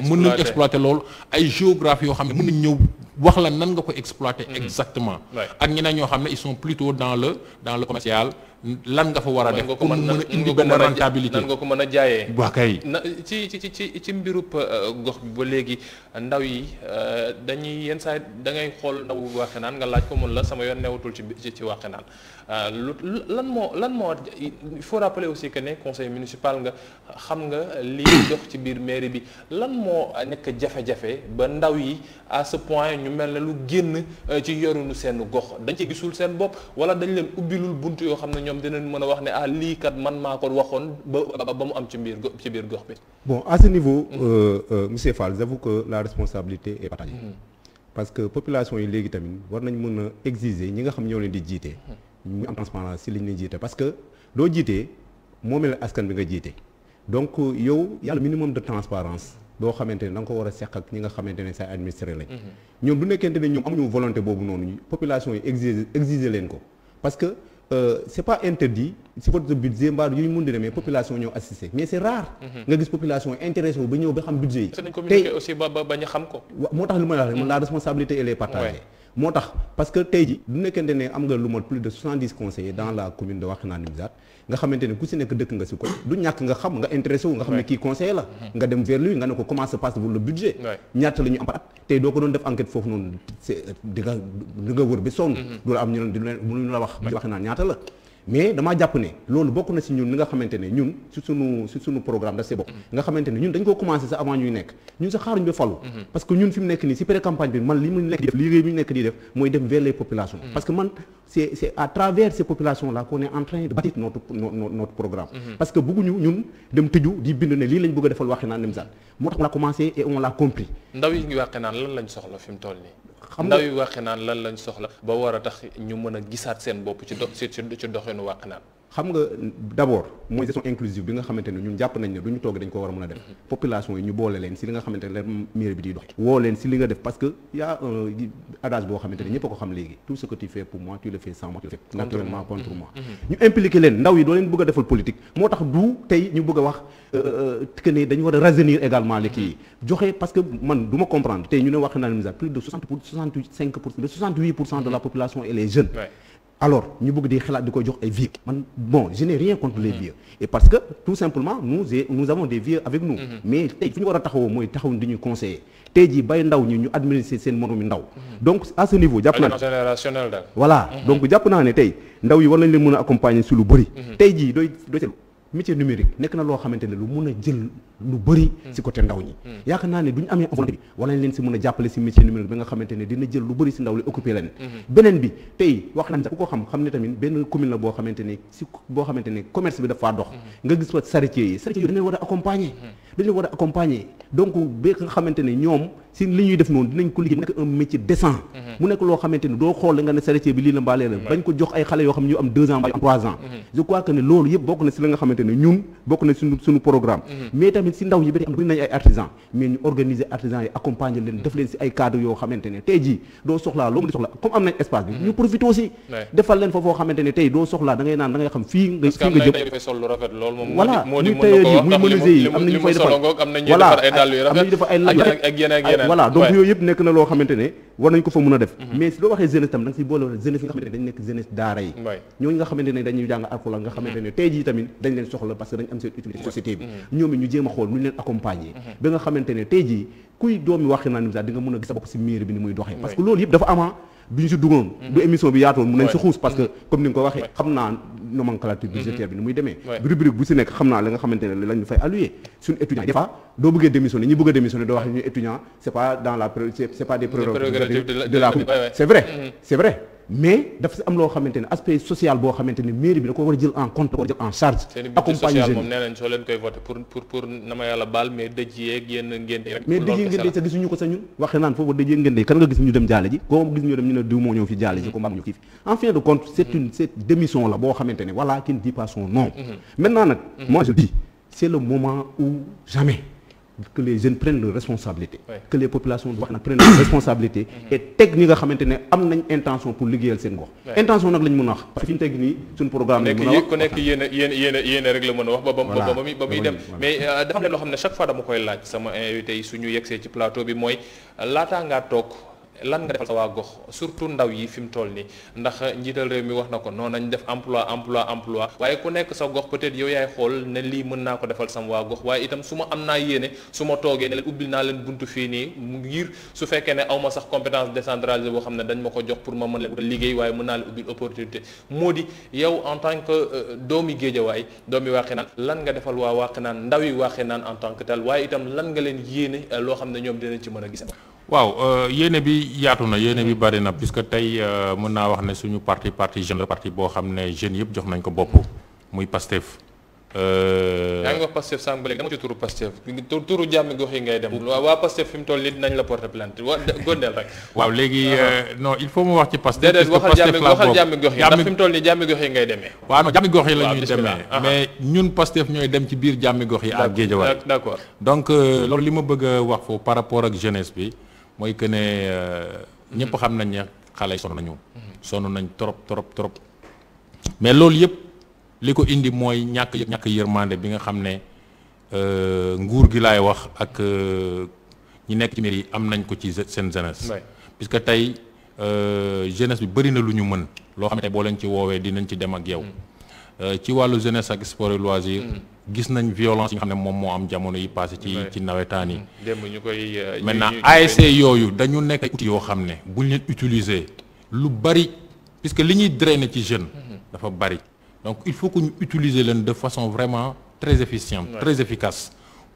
mën nañ exploiter loolu ay géographes yoo xam ne mën nañ ñëw wax la nan nga ko exploiter exactement ak ñeneen ñoo xam ne ils sont plutôt dans le commercial lan nga fa war a def pour mu mën a indi benn rentabilité nan nga ko mën a jaayee waa kay ci mbirub gox bi ba léegi ndaw yi dañuy yenn saa da ngay xool ndaw Wakhinane nga laaj ko mun la sama yoon newatul ci Wakhinane lan moo il faut rappeler aussi que ne conseil municipal nga xam nga lii dox ci biir mairie bi lan moo nekk jafe-jafe ba ndaw yi à ce point ñu mel ne lu génn ci yorunu seen gox dañ ci gisul seen bopp wala dañ leen ubbilul buntu yoo xam ne ñoom dinañ mën a wax ne lii kat man maa ko waxoon ba mu am ci biir gox bi. Bon, à ce niveau monsieur Fall, j'avoue que la responsabilité est partagée. Parce que population yi léegi tamit war nañ mën a exiger ñi nga xam ñoo leen di jiite. ñu am transparence si li ñu leen jiite parce que doo jiitee moomeel askan bi nga jiite donc yow yàlla minimum de transparence boo xamante ne da nga ko war a seq ak ñi nga xamante ne say administré lañ. ñoom du nekkente ne ñoom amuñu volonté boobu noonu population yi exiger leen ko parce que c'est pas interdit si votre budget mbaa yu ñu mun di demee population ñoo assister mais c'est rare. nga gis population intéressé wu ba ñëw ba xam budget yi. tey communiquer aussi ba ñu xam ko. moo tax li may wax la responsabilité elle est partagée. moo tax parce que tey ji du nekkente ne am nga lu mat plus de 70 conseillers dans la commune de Wakhinane Nimzatt nga xamante ne ku si nekk dëkk nga si ko du ñàkk nga xam nga intéressé wu nga xam ne kii conseiller la nga dem vers lui nga ne ko comment se passe le budget ñaata la ñu am par at tey doo ko doon def enquête foofu noonu c'est di nga wër ba sonn du la am ñu la wax Wakhinane ñaata la mais damaa jàpp ne loolu bokk na si ñun li nga xamante ne ñun si sunu programme da see bokk nga xamante ne ñun dañ ko commencé sa avant ñuy nekk ñun sa xaaruñu ba falu parce que ñun fi mu nekk nii si pré-campagne bi man li mu nekk di def liggéey bi ñu nekk di def mooy dem vers les populations parce que man c'est à travers ces populations là qu'on est en train de bâtir notre programme parce que bëgguñu ñun dem tëju di bind ne lii lañ bëgg a defal Wakhinane Nimzatt moo tax on l'a commencé et on l'a compris ndaw yi Wakhinane lan lañ soxla fi mu toll nii ndaw yi Wakhinane lan lañ soxla ba war a tax ñu mën a gisaat seen bopp ci doxinu Wakhinane xam nga d'abord mooy gestion inclusive bi nga xamante ne ñun jàpp nañ ne du ñu toog dañ ko war a mën a def population yi ñu boole leen si li nga xamante ne la mairie bi di dox woo leen si li nga def parce que y a un adage boo xamante ne ñëpp a ko xam léegi tout ce que tu fais pour moi tu le fais sans moi tu le fais naturellement contre moi ñu impliqué leen ndaw yi doo leen bëgg a defal politique moo tax du tey ñu bëgg a wax que ne dañu war a rajeunir également les kii joxe parce que man du ma comprendre tey ñu ne wax naa ne plus de 68% de la population et les jeunes alors ñu bëgg di xalaat di ko jox ay vieux man bon je n'ai rien contre les vieux et parce que tout simplement nous avons des vieux avec nous mais tey fi ñu war a taxawoo mooy taxaw di ñu conseiller tey jii bay ndaw ñi ñu administrer seen moromi ndaw donc à ce niveau jàpp naa générationnel daal voilà donc jàpp naa ne tey ndaw yi war nañ leen mën a accompagner si lu bëri tey jii doy métier numérique nekk na loo xamante ne lu mun a jël lu bëri si côté ndaw ñi yaakaar naa ne du ñu amee volonté bi wala leen si mën a jàppale si métier numérique bi nga xamante ne dina jël lu bëri si ndaw li occupé leen beneen bi tey wax nañ ku ko xam ne tamit benn commune la boo xamante ne si boo xamante ne commerce bi dafa dox nga gis fa charretier yi dañ leen war a accompagner donc ba nga xamante ne ñoom si li ñuy def noonu dinañ ko liggéey mu nekk un métier décent mu nekk loo xamante ne doo xool nga ne charretier bi lii la mbaalee la bañ ko jox ay xale yoo xam ne ñu am 2 ans mbaa am 3 ans je crois que ne loolu yëpp bokk na si la nga xamante ne ñun bokk na suñu programme mais tamit si ndaw yi ba am bëri nañ ay artisans mais ñu organiser artisans yi accompagner leen def leen si ay cadres yoo xamante ne tey jii doo soxlaa loo mën di soxla comme am nañ espace bi ñu profité aussi defal leen fa foo xamante ne tey doo soxlaa da ngay naan da ngay xam fii nga jëm voilà muy tailleur yi muy menuisier yi am nañu fay defal voilà am nañu defar ay laj voilà donc yooyu yëpp nekk na loo xamante ne war nañ ko fa mën a def mais si loo waxee jeunesse tam da nga si boole jeunesse yi nga xamante ne dañ nekk jeunesse daara yi ñooñu nga xamante ne dañuy jàng alxuraan nga xamante ne tey jii tamit dañ leen soxla parce que dañ am seen utilité société bi ñoom it ñu jéem a xool nu ñu leen accompagner ba nga xamante ne tey jii kuy doomi waxi naa ni sax di nga mën a gis sa bopp si mairie bi ni muy doxee parce que loolu yëpp dafa ama bi ñu si duggoon du émission bi yaatoon mun nañ si xuus parce que comme ni nga ko waxee xam naa nomenclature budgétaire bi ni muy demee rubrique bu si nekk xam naa la nga xamante ne lañu fay allouer suñu étudiant des fois doo bëggee démissionner ñi bëgg a démissionner doo wax ñu étudiant c'est pas dans la c'est pas des prérogatives de la c'est vrai mais dafa si am loo xamante ne aspect social boo xamante ne mairie bi da ko war a jël en compte da ko war a jël en charge accompagner jeunes moom nee nañ soo leen koy voté pour na ma yàlla baal mais dëj yeeg yenn ngénte rek mais dëj yeeg ngénte sa gisuñu ko sa ñun waxe naan foofu dëj yeeg ngénte kan nga gis ñu dem jaale ji koo gis ñu dem ñu ne diw moo ñëw fi jaale ji ko mbaa ñu kii fi en fin de compte cette démission la boo xamante ne voilà qui ne dit pas son nom maintenant nag moi je dis c'est le moment où jamais que les jeunes prennent leurs responsabilités que les populations wax nag prennent leurs responsabilités et teg ñi nga xamante ne am nañ intention pour liggéeyal seen gox intention nag lañ mën a wax parce que fi ñu teg nii suñu programme lañ mën a wax ku nekk yéen rek la mën a wax ba muy dem mais dafa am loo xam ne chaque fois dama koy laaj sama invité yi suñu yegsee ci plateau bi mooy laataa ngaa toog lan nga defal sa waa gox surtout ndaw yi fi mu toll nii ndax njiital réew mi wax na ko noonu nañ def emploi waaye ku nekk sa gox peut-être yow yaay xool ne lii mën naa ko defal sama waa gox waaye itam su ma am naa yéene su ma toogee ne leen ubbil naa leen buntu fii nii ngir su fekkee ne aw ma sax compétence décentralisée boo xam ne dañ ma ko jox pour ma mën leen utal liggéey waaye mën naa leen ubbil opportunité moo di yow en tant que doomi Géejawaay doomi Waxinaan lan nga defal waa Waxinaan ndaw yi Waxinaan en tant que tel waaye itam lan nga leen yéene loo xam ne ñoom dinañ ci mën a gis. waaw yéene bi yaatu na yéene bi bari na puisque tey mën naa wax ne suñu parti jeune la parti boo xam ne jeunes yëpp jox nañ ko bopp muy Pastef. yaa ngi wax Pastef sànq ba léegi dama ci turu Pastef turu jàmmi gox yi ngay dem waa Pastef fi mu toll nii dinañ la porter plainte gondeel rek. waaw léegi non il faut mu wax ci Pastef. déedéet waxal jàmmi gox yi ndax fi mu toll nii jàmmi gox yi ngay demee. waaw non jàmmi gox yi la ñuy demee mais ñun Pastef ñooy dem ci biir jàmmi gox yi ak Guédiawaye. d'accord donc loolu li ma bëgg a wax foofu par rapport ak jeunesse bi. mooy que ne ñëpp xam nañ ne xale yi sonn nañ trop mais loolu yëpp li ko indi mooy ñàkk yërmande bi nga xam ne nguur gi laay wax ak ñi nekk ci mairie yi am nañ ko ci seen jeunesse. puisque tey jeunesse bi bëri na lu ñu mën loo xam ne boo leen ci woowee dinañ ci dem ak yow. ci wàllu jeunesse ak sport et loisir gis nañ violence yi nga xam ne moom moo am jamono yi passé ci nawetaan yi. démb ñu koy maintenant ASC yooyu dañu nekk ay outils yoo xam ne buñ leen utiliser lu bari puisque li ñuy drainer ci jeune dafa bari donc il faut que ñu utiliser leen de façon vraiment très efficiente très efficace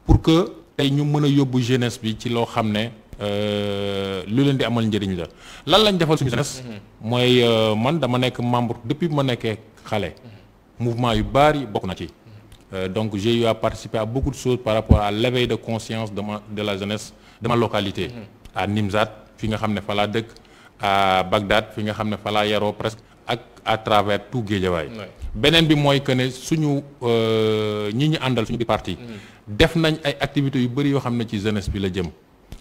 pour que tey ñu mën a yóbbu jeunesse bi ci loo xam ne lu leen di amal njëriñ la lan lañ defal suñu jeunesse mooy man dama nekk membre depuis ma nekkee xale mouvement yu bari bokk na ci donc j'ai eu à participer à beaucoup de choses par rapport à l'éveil de conscience de la jeunesse de ma localité à Nimzat fi nga xam ne fa laa dëkk à Bagdad fi nga xam ne fa laa yaroo presque ak à travers tout Guédiawaye. beneen bi mooy que ne suñu ñi ñu àndal suñu biir parti. def nañ ay activités yu bëri yoo xam ne ci jeunesse bi la jëm.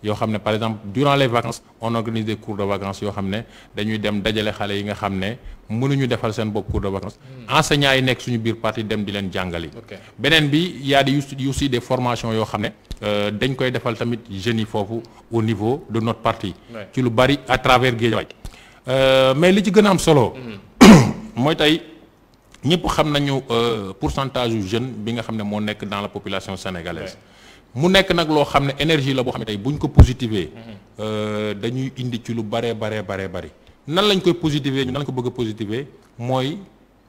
yoo xam ne par exemple durant les vacances on organise des cours de vacances yoo xam ne dañuy dem dajale xale yi nga xam ne mënuñu defal seen bopp cours de vacances. enseignants yi nekk suñu biir parti dem di leen jàngali. beneen bi y a aussi des formations yoo xam ne dañ koy defal tamit jeunes yi foofu au niveau de notre parti. ci lu bari à travers Guédiawaye. mais li ci gën a am solo. mooy tey ñëpp xam nañu pourcentage yu jeune bi nga xam ne moo nekk dans la population sénégalaise. mu nekk nag loo xam ne énergie la boo xam ne tey buñ ko positiver dañuy indi ci lu bari nan lañ koy positiver nan lañ ko bëgg a positiver mooy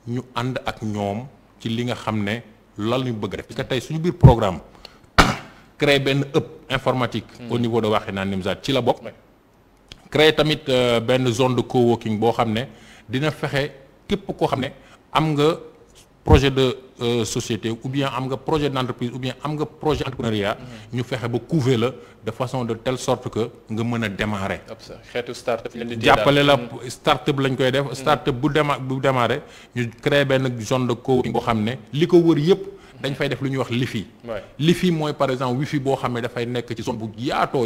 ñu ànd ak ñoom ci li nga xam ne lan ñu bëgg a def parce que tey suñu biir programme créer benn hub informatique au niveau de Wakhinane Nimzatt ci la bokk créer tamit benn zone de coworking boo xam ne dina fexe képp koo xam ne am nga projet de société ou bien am nga projet d'entreprise ou bien am nga projet entrepreneuriat ñu fexe ba couver la de façon de telle sorte que nga mën a démarrer. xeetu start-up jàppale la start-up lañ koy def. start-up bu démarrer ñu créer benn zone de coworking boo xam ne li ko wër yëpp dañ fay def lu ñuy wax lifi. lifi mooy par exemple wifi boo xam ne dafay nekk ci zone bu yaatu.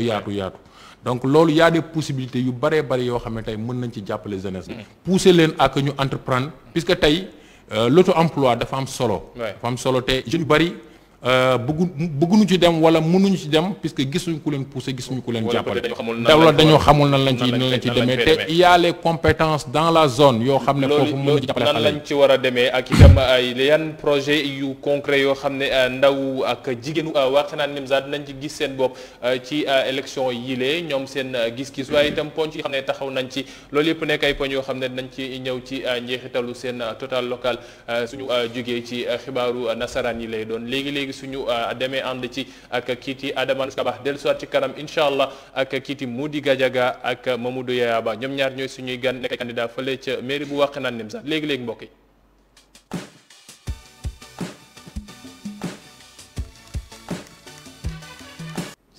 donc loolu y a des possibilités yu bari yoo xam ne tey mën nañ ci jàppale jeunesse bi. pousser leen ak ñu entreprendre puisque tey. l'auto-emploi dafa am solo. te jeunes yu bari bëgguñu ci dem wala mënuñu ci dem puisque gisuñu ku leen pousser gisuñu ku leen jàppale. wala dañoo xamul nan lañ ci demee te il y a les compétences dans la zone yoo xam ne foofu mën na ci jàppale xale nan lañ ci war a demee ak itam ay yan projet yu concret yoo xam ne ndaw ak jigéenu Wakhinane Nimzatt nañ ci gis seen bopp ci élection yile ñoom seen gis-gis waaye itam poñ yi xam ne taxaw nañ ci loolu yëpp nekk ay poñ yoo xam ne nañ ci ñëw ci njeexitalu seen total local suñu jógee ci xibaaru nasaraan yi lay doon léegi suñu demee ànd ci ak kiiti Adama Kaba dellusiwaat ci kanam incha allah ak kiiti Moudi Gadiaga ak Mamadou Yaya Ba ñoom ñaar ñooy suñuy gan nekk candidat fële ca mairie bu Wakhinane Nimzatt léegi mbokk yi.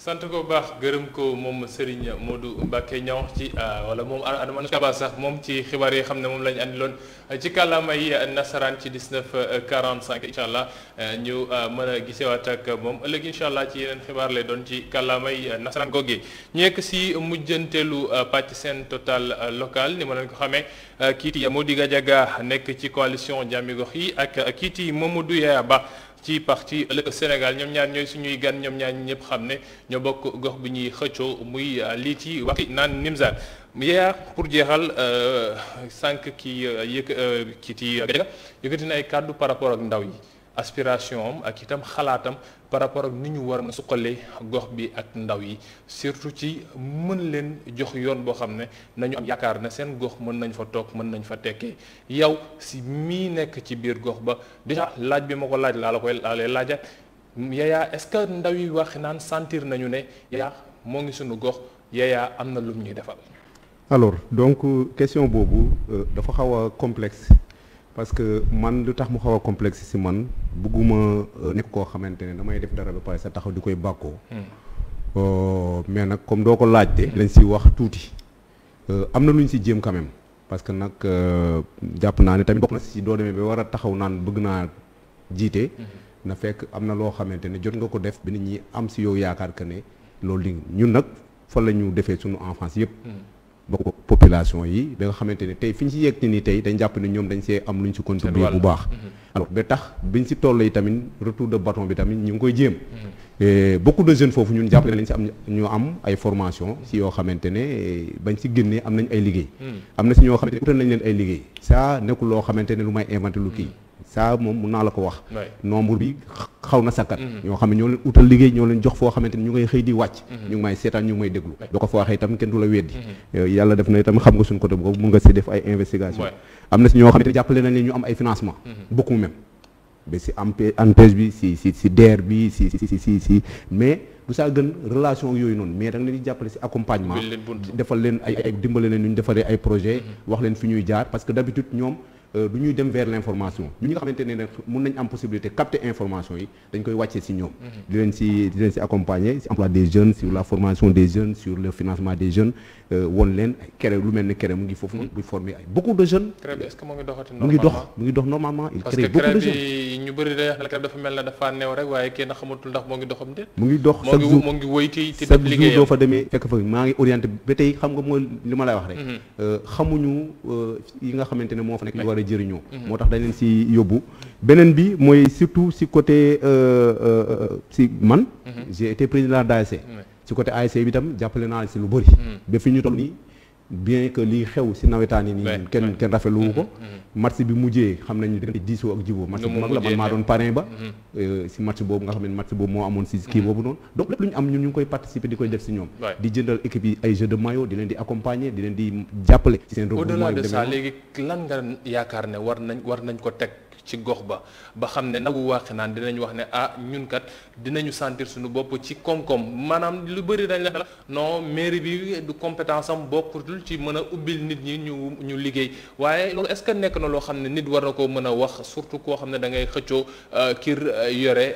sant ko bu baax gërëm ko moom Serigne Modou Mbacké Niang ci wala moom Adama Kaba sax moom ci xibaar yi xam ne moom lañu andiloon ci kàllaamay nasaraan ci 19:45 incha allah ñu mën a gisewaat ak moom ëllëg incha allah ci yeneen xibaar lay doon ci kàllaamay nasaraan googee ñu nekk si mujjanteelu pàcc seen total local ni ma leen ko xamee kiiti Moudi Gadiaga nekk ci coalition Jàmmi Gox yi ak kiiti Mamadou Yaya Ba ci parti Ëllëg Sénégal ñoom ñaar ñooy suñuy gan ñoom ñaar ñëpp xam ne ñoo bokk gox bi ñuy xëccoo muy lii ci Wakhinane Nimzatt Yaya pour jeexal sànq kiiti Gadiaga yëkkati na ay kàddu par rapport ak ndaw yi aspiration am ak itam xalaatam par rapport ak ni ñu war a suqalee gox bi ak ndaw yi surtout ci mën leen jox yoon boo xam ne nañu am yaakaar ne seen gox mën nañ fa toog mën nañ fa tekkee yow si mii nekk ci biir gox ba déjà laaj bi ma ko laaj laa lay laajat Yaya est-ce que ndaw yi Wakhinane sentir nañu ne Yaya moo ngi suñu gox Yaya am na lum ñuy defal. alors donc question boobu dafa xaw a complexe. parce que man lu tax mu xaw a complexe ci man bëgguma nekk koo xamante ne damay def dara ba pare sa taxaw di koy bàkkoo mais nag comme doo ko laajte lañ ci wax tuuti am na lu ñu ci jéem quand même parce que nag jàpp naa ne tamit bokk na ci doo demee ba war a taxaw naan bëgg naa jiite na fekk am na loo xamante ne jot nga ko def bi nit ñi am ci yow yaakaar que ne loolu li ñun nag fa la ñu defee suñu enfance yëpp bokk population yi ba nga xamante ne tey fi ñu ci yegg ni tey dañ jàpp ne ñoom dañ see am lu ñu ci contribuer bu baax alors ba tax biñ ci toll yi tamit retour de bâton bi tamit ñu ngi koy jéem beaucoup de jeunes foofu ñun jàppale lañ ci am ñu am ay formation ci yoo xamante ne bañ ci génnee am nañ ay liggéey am na ci ñoo xamante ne utal nañ leen ay liggéey ça nekkul loo xamante ne lu may inventé lu kii ça moom mun naa la ko wax nombre bi xaw na sakkat ñoo xam ne ñoo leen utal liggéey ñoo leen jox foo xamante ne ñu ngay xëy di wàcc ñu ngi may seetaan ñu ngi may déglu doo ko fa waxee itam kenn du la weddi yàlla def na itam xam nga suñ côté boobu mun nga si def ay investigation am na si ñoo xamante ne jàppale nañ leen ñu am ay financement beaucoup même ba si ANPEJ bi si DER bi si mais bu saa gën relation yooyu noonu mais da nga leen di jàppale si accompagnement defal leen ay dimbale leen ñu defaree ay projet wax leen fi ñuy jaar parce que d'habitude ñoom du ñuy dem vers l'information ñi nga xamante ne nag mun nañ am possibilité capter information yi dañ koy wàccee ci ñoom di leen ci accompagner ci emploi des jeunes sur la formation des jeunes sur le financement des jeunes won leen kere lu mel ne kere mu ngi foofu buy former ay beaucoup de jeunes est-ce que mu ngi doxati mu ngi dox normalement il crée beaucoup de jeunes parce que ñu bëri day wax dafa mel ne dafa neew rek waaye kenn xamatul ndax moo ngi doxam déet mu ngi dox chaque jour moo ngi woyti ci chaque jour doo fa demee fekk fa maa ngi orienté ba tey xam nga mooy li ma lay wax rek xamuñu yi nga xamante ne moo fa nekk ñu war a jëriñoo moo tax dañ leen ci yóbbu beneen bi mooy surtout ci côté ci man j'ai été président d'ASC ci côté ASC bi tam jàppale naa ci lu bëri ba fi ñu toll nii bien que lii xew ci nawetaan yi nii kenn rafetlu ko match bi mujjee xam nañu diggante diisoo ak jiboo match bu mag la man maa doon parrain ba ci match boobu nga xam ne match boobu moo amoon ci kii boobu noonu donc lépp lu ñu am ñun ñu ngi koy participer di koy def ci ñoom di jëndal équipe yi ay jeux de maillot di leen di accompagner di leen di jàppale ci seen regroupement au-delà de ça léegi lan nga yaakaar ne war nañ ko teg ci gox ba xam ne nagu waaxi naan dinañ wax ne ñun kat dinañu sentir suñu bopp ci koom-koom maanaam lu bëri dañ la non mairie bi du compétence am bokkutul ci mën a ubbil nit ñi ñu liggéey waaye loolu est-ce que nekk na loo xam ne nit war na koo mën a wax surtout koo xam ne da ngay xëccoo kir yore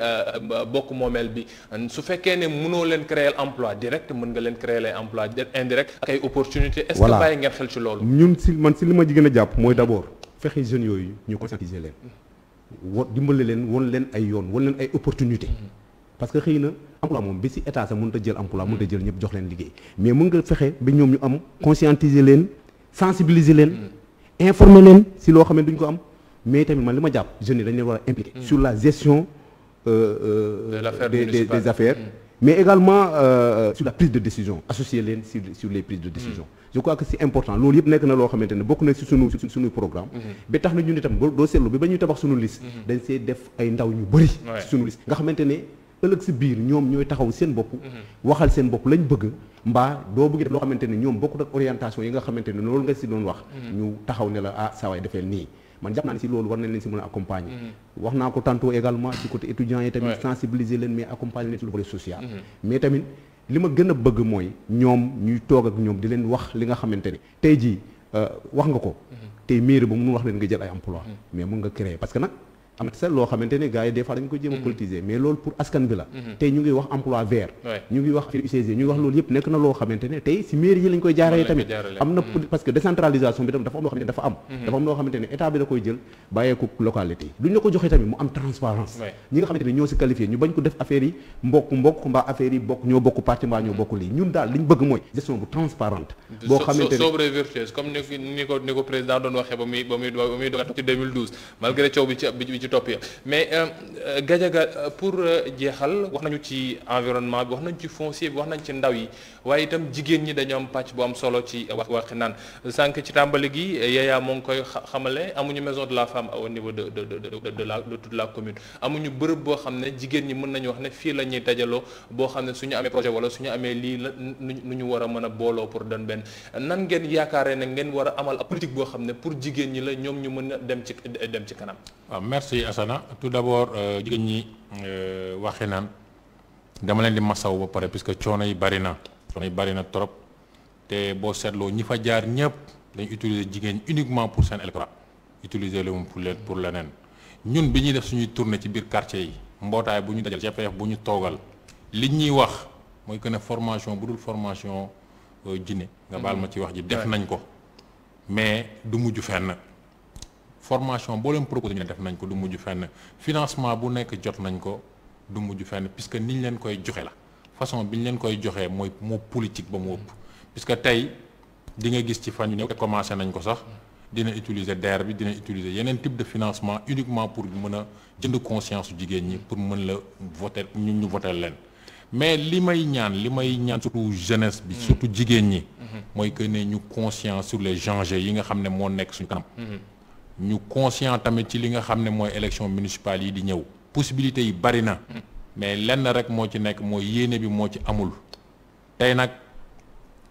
bokk moomeel bi su fekkee ne mënoo leen créer emploi direct mën nga leen créer ay emploi indirect ak ay opportunité est-ce que bàyyi ngeen xel ci loolu ñun ci li ma gën a jàpp mooy d'abord fexe jeunes yooyu ñu conscientiser leen dimbali leen won leen ay yoon won leen ay opportunité parce que xëy na emploi moom bi ci état sax mënut a jël emploi mënut a jël ñëpp jox leen liggéey mais mën nga fexe ba ñoom ñu am conscientiser leen sensibiliser leen informer leen ci loo xam ne duñ ko am mais tamit man li ma jàpp jeunes yi dañ leen war a impliquer sur la gestion des affaires mais également sur la prise de décision associer leen sur les prises de décision je crois que c'est important loolu yëpp nekk na loo xamante ne bokk na ci suñu programme ba tax na ñun itam doo seetlu ba ñuy tabax suñu liste dañ see def ay ndaw ñu bëri ci suñu liste nga xamante ne ëllëg ci biir ñoom ñooy taxaw seen bopp waxal seen bopp lañ bëgg mbaa doo bëgg def loo xamante ne ñoom bokkut ak orientation yi nga xamante ne loolu nga ci doon wax ñu taxaw ne la saa waay defee nii man jàpp naa ne ci loolu war nañ leen ci mën a accompagner wax naa ko tantôt également ci côté étudiants yi tamit sensibiliser leen mais accompagner leen ci le volet social mais tamit li ma gën a bëgg mooy ñoom ñuy toog ak ñoom di leen wax li nga xamante ne tey jii wax nga ko tey mairie ba mënul wax leen nga jël ay emploi mais mun nga créer parce que nag am na sax loo xamante ne gars yi des fois dañu ko jéem a politiser mais loolu pour askan bi la tey ñu ngi wax emploi vert ñu ngi wax affaire UCG ñu ngi wax loolu yëpp nekk na loo xamante ne tey si mairie yi lañ koy jaaree tamit am na parce que décentralisation bi tam dafa am loo xamante ne dafa am loo xamante ne état bi da koy jël bàyyeeku localité yi lu ñu la ko joxee tamit mu am transparence ñi nga xamante ne ñoo si qualifié ñu bañ ko def affaire yi mbokk mbaa affaire yi bokk ñoo bokk parti mbaa ñoo bokk lii ñun daal li ñu bëgg mooy gestion bu transparente boo xamante ne sobre et vertueuse comme ni ko président doon waxee ba muy doon ci 2012 malgré coow bi ci topp ya mais Gadiaga pour jeexal wax nañu ci environnement bi wax nañu ci foncier bi wax nañu ci ndaw yi waaye itam jigéen ñi dañoo am pàcc bu am solo ci waxi naan sànq ci tàmbali gi Yaya moo ngi koy xamale amuñu maison de la femme au niveau de toute la commune amuñu bërëb boo xam ne jigéen ñi mën nañu wax ne fii la ñuy dajaloo boo xam ne suñu amee projet wala suñu amee lii la nu ñu war a mën a booloo pour doon benn nan ngeen yaakaaree ne ngeen war a amal politique boo xam ne pour jigéen ñi la ñoom ñu mën a dem ci kanam. waaw merci Assana tout d'abord jigéen ñi waxi naan dama leen di masaw ba pare puisque coono yi bari na trop te boo seetloo ñi fa jaar ñëpp dañ utiliser jigéen uniquement pour seen électorat utiliser le pour leneen ñun bi ñuy def suñuy tournée ci biir quartier yi mbootaay bu ñu dajal GPF bu ñu toogal li ñuy wax mooy que ne formation bu dul formation jinne nga baal ma ci wax ji def nañ ko mais du mujj fenn formation boo leen proposé ñu def nañ ko du mujj fenn financement bu nekk jot nañ ko du mujj fenn puisque niñ leen koy joxe la façon bi ñu leen koy joxee mooy moo politique ba mu ëpp puisque tey di nga gis ci fan yu ñëw te commencé nañ ko sax dina utiliser DER bi dina utiliser yeneen type de financement uniquement pour mën a jënd conscience su jigéen ñi pour mën la voter ñu voter leen mais li may ñaan surtout jeunesse bi surtout jigéen ñi mooy que ne ñu conscient sur les enjeux yi nga xam ne moo nekk suñu kanam ñu conscient tamit ci li nga xam ne mooy élection municipale yi di ñëw possibilités yi bari na mais lenn rek moo ci nekk mooy yéene bi moo ci amul tey nag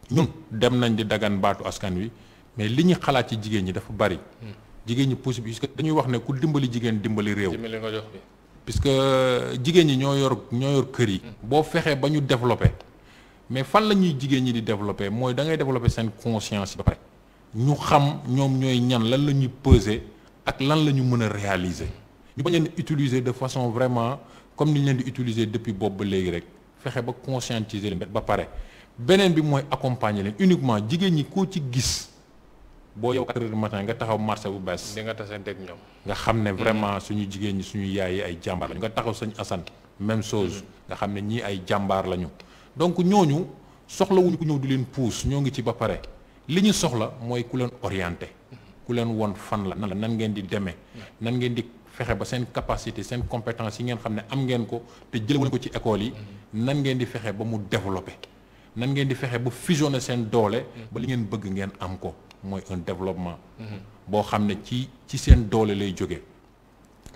ñun dem nañ di dagan baatu askan wi mais li ñu xalaat ci jigéen ñi dafa bari jigéen ñi possibilité dañuy wax ne ku dimbali jigéen dimbali réew puisque jigéen ñi ñoo yor kër yi boo fexee ba ñu développé mais fan la ñuy jigéen ñi di développé mooy da ngay développé seen conscience ba pare ñu xam ñoom ñooy ñan lan la ñuy peser ak lan la ñu mën a réaliser ñu bañ leen utiliser de façon vraiment comme ni ñu leen di utiliser depuis boobu ba léegi rek fexe ba conscientiser leen ba pare beneen bi mooy accompagner leen uniquement jigéen ñi koo ci gis boo yow 4 heures du matin nga taxaw marché bu bees di nga tasanteeg ñoom nga xam ne vraiment suñu jigéen ñi suñu yaay yi ay jàmbaar lañu nga taxaw Sëñ Assane même chose nga xam ne ñii ay jàmbaar lañu donc ñooñu soxlawuñu ku ñëw di leen pousse ñoo ngi ci ba pare li ñu soxla mooy ku leen orienté ku leen won fan la nan ngeen di demee nan ngeen di fexe ba seen capacité seen compétence yi ngeen xam ne am ngeen ko te jëlee ko ci école yi nan ngeen di fexe ba mu développé nan ngeen di fexe ba fusionner seen doole ba li ngeen bëgg ngeen am ko mooy un développement boo xam ne ci seen doole lay jóge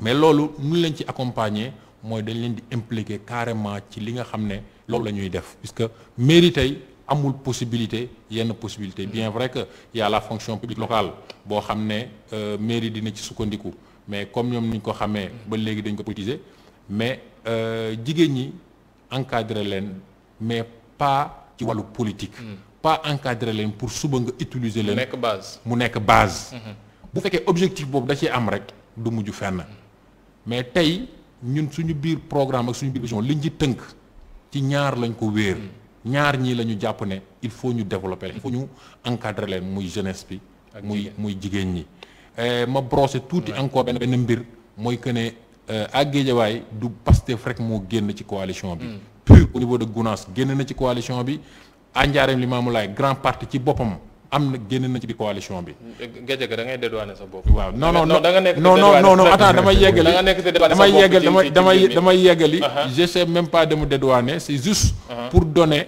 mais loolu nu leen ci accompagner mooy dañ leen di impliquer carrément ci li nga xam ne loolu la ñuy def puisque mairie tey amul possibilité yenn possibilité bien vrai que y a la fonction publique locale boo xam ne mairie dina ci sukkandiku mais comme ñoom niñ ko xamee ba léegi dañ ko politiser mais jigéen ñi encadrer leen mais pas ci wàllu politique pas encadrer leen pour suba nga utiliser leen mu nekk base bu fekkee objectif boobu da ciy am rek du mujj fenn mais tey ñun suñu biir programme ak suñu biir vision liñ ci tënk ci ñaar lañ ko wéer ñaar ñii la ñu jàpp ne il faut ñu développer leen il faut ñu encadrer leen muy jeunesse bi muy jigéen ñi ma brosser tuuti encore benn mbir mooy que ne ak Guédiawaye du Pastef rek moo génn ci coalition bi PUR au niveau de Gounass génn na ci coalition bi Ndiarème Limamoulaye grand parti ci boppam am na génn na ci biir coalition bi. Géej da ngay dédouaner sa bopp. waaw non attends damay yeggali. Je sais même pas de me dédouaner c'est juste. pour donner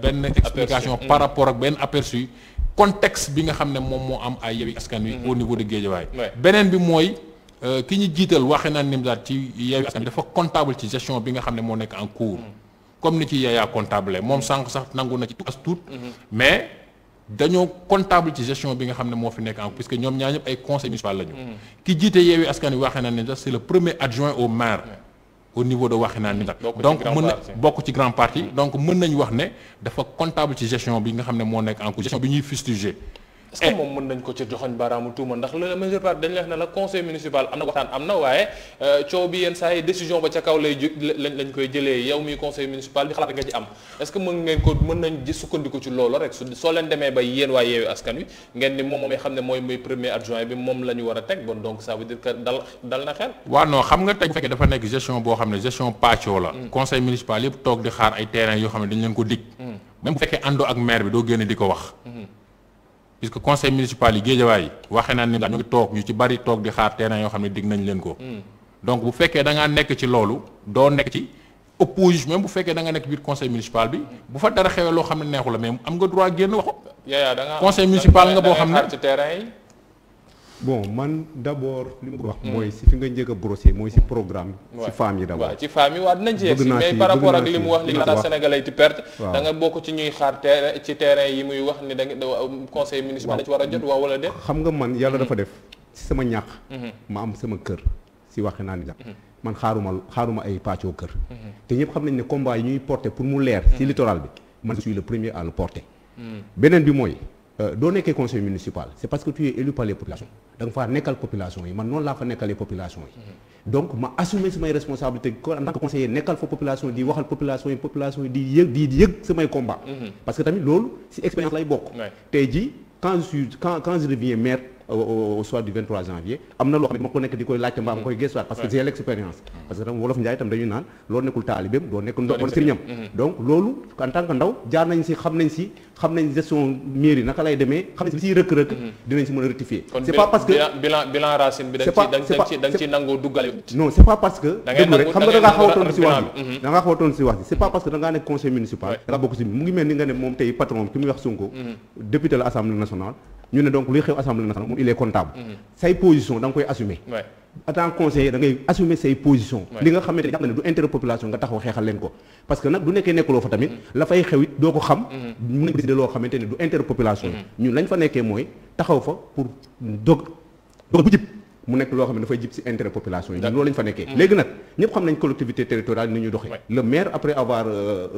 benn explication par rapport ak benn aperçu contexte bi nga xam ne moom moo am ay Yewwi Askan Wi au niveau de Guédiawaye. beneen bi mooy ki ñu jiital waxe na Nimzaat ci Yewwi Askan Wi dafa comptable ci gestion bi nga xam ne moo nekk en cours. comme ni ci Yaya comptable moom sànq sax nangu na ci as tuut mais dañoo comptable ci gestion bi nga xam ne moo fi nekk en puisque ñoom ñaar ñëpp ay conseil municipal lañu. ki jiite Yewwi Askan Wi Wakhinane Nimzatt c'est le premier adjoint au maire au niveau de Wakhinane Nimzatt donc mën na bokk ci grand parti donc mën nañu wax ne dafa comptable ci gestion bi nga xam ne moo nekk en cours gestion bi ñuy fustiger. est-ce que moom mën nañ ko ci joxoñ baaraamu tuuma ndax la majeure part dañ leen ne la conseil municipal am na waxtaan am na waaye coow bi yenn saa yi décision ba ca kaw lay lañ koy jëlee yow mi conseil municipal bi xalaat nga ci am est-ce que mën nañ ji sukkandiku ci loolu rek soo leen demee ba yéen waa Yewwi Askan Wi ngeen ni moom may xam ne mooy premier adjoint bi moom la ñu war a teg bon donc ça veut dire que dal na xel. waaw non xam nga tey bu fekkee dafa nekk gestion boo xam ne gestion pàccoo la. conseil municipal yëpp toog di xaar ay terrain yoo xam ne dañ leen ko dig. même bu fekkee àndoo ak maire bi doo génne di ko wax. puisque conseil municipal yi Guédiawaye Wakhinane Nimzatt ñu ngi toog ñu ci bari toog di xaar terrain yoo xam ne dig nañ leen ko. donc bu fekkee da ngaa nekk ci loolu doo nekk ci opposition même bu fekkee da nga nekk biir conseil municipal bi bu fa dara xewee loo xam ne neexu la mais am nga droit génn wax ko. conseil municipal nga boo xam ne ci terrain yi. bon man d'abord li ma ko wax mooy si fi nga njëkk a brosser mooy si programme si femmes yi d'abord waaw ci femmes yi waaw dinañ ci yegsi mais par rapport ak li mu wax li nga Sénégalais yi perte da nga bokk ci ñuy xaar ci terrain yi muy wax ni da nga conseil municipal da ci war a jot waaw wala déet xam nga man yàlla dafa def si sama ñàq ma am sama kër si Wakhinane Nimzatt man xaaruma ay pàccoo kër te ñëpp xam nañ ne combat yi ñuy porter pour mu leer si littoral bi man je suis le premier à le porter beneen bi mooy doo nekkee conseil municipal c'est parce que tu es élu par les populations da nga faa nekkal population yi man noonu laa fa nekkalee population yi donc ma assumer samay responsabilités en tant que conseiller nekkal fa population di waxal population yi di yëg samay combat parce que tamit loolu si expérience lay bokk tey jii quand je deviens maire au soir du 23 janvier am na loo xam ne ma ko nekk di koy laajte mbaa ma koy gëstuwaat parce que j'ai l'expérience parce que tam wolof Njaay tam dañuy naan loolu nekkul taalibeem doo nekk sëriñam donc loolu en tant que ndaw jaar nañ si xam nañ gestion mairie naka lay demee xam nañ si li siy rëkk-rëkk dinañ si mën a rectifier c'est pas parce que bilan racine bi da nga ci nangoo duggal non c'est pas parce que déglu rek xam nga da ngaa xaw a tontu si wax bi c'est pas parce que da ngaa nekk conseil municipal da nga bokk si mu ngi mel ni nga ne moom tey patron ki muy wax Sonko député la Assemblée nationale ñu ne donc luy xew Assemblée nationale moom il est comptable say position da nga koy assumer en tant que conseiller da ngay assumer say position li nga xamante ne jàpp na ne du intérêt population nga taxaw xeexal leen ko parce que nag du nekkee nekkuloo fa tamit la fay xew it doo ko xam mun nañ ko décider loo xamante ne du intérêt population ñun lañ fa nekkee mooy taxaw fa pour dogal bu jib mu nekk loo xam ne dafay jib ci intérêt population yi ñun loolu lañu fa nekkee léegi nag ñëpp xam nañ collectivité territoriale ni ñuy doxee le maire après avoir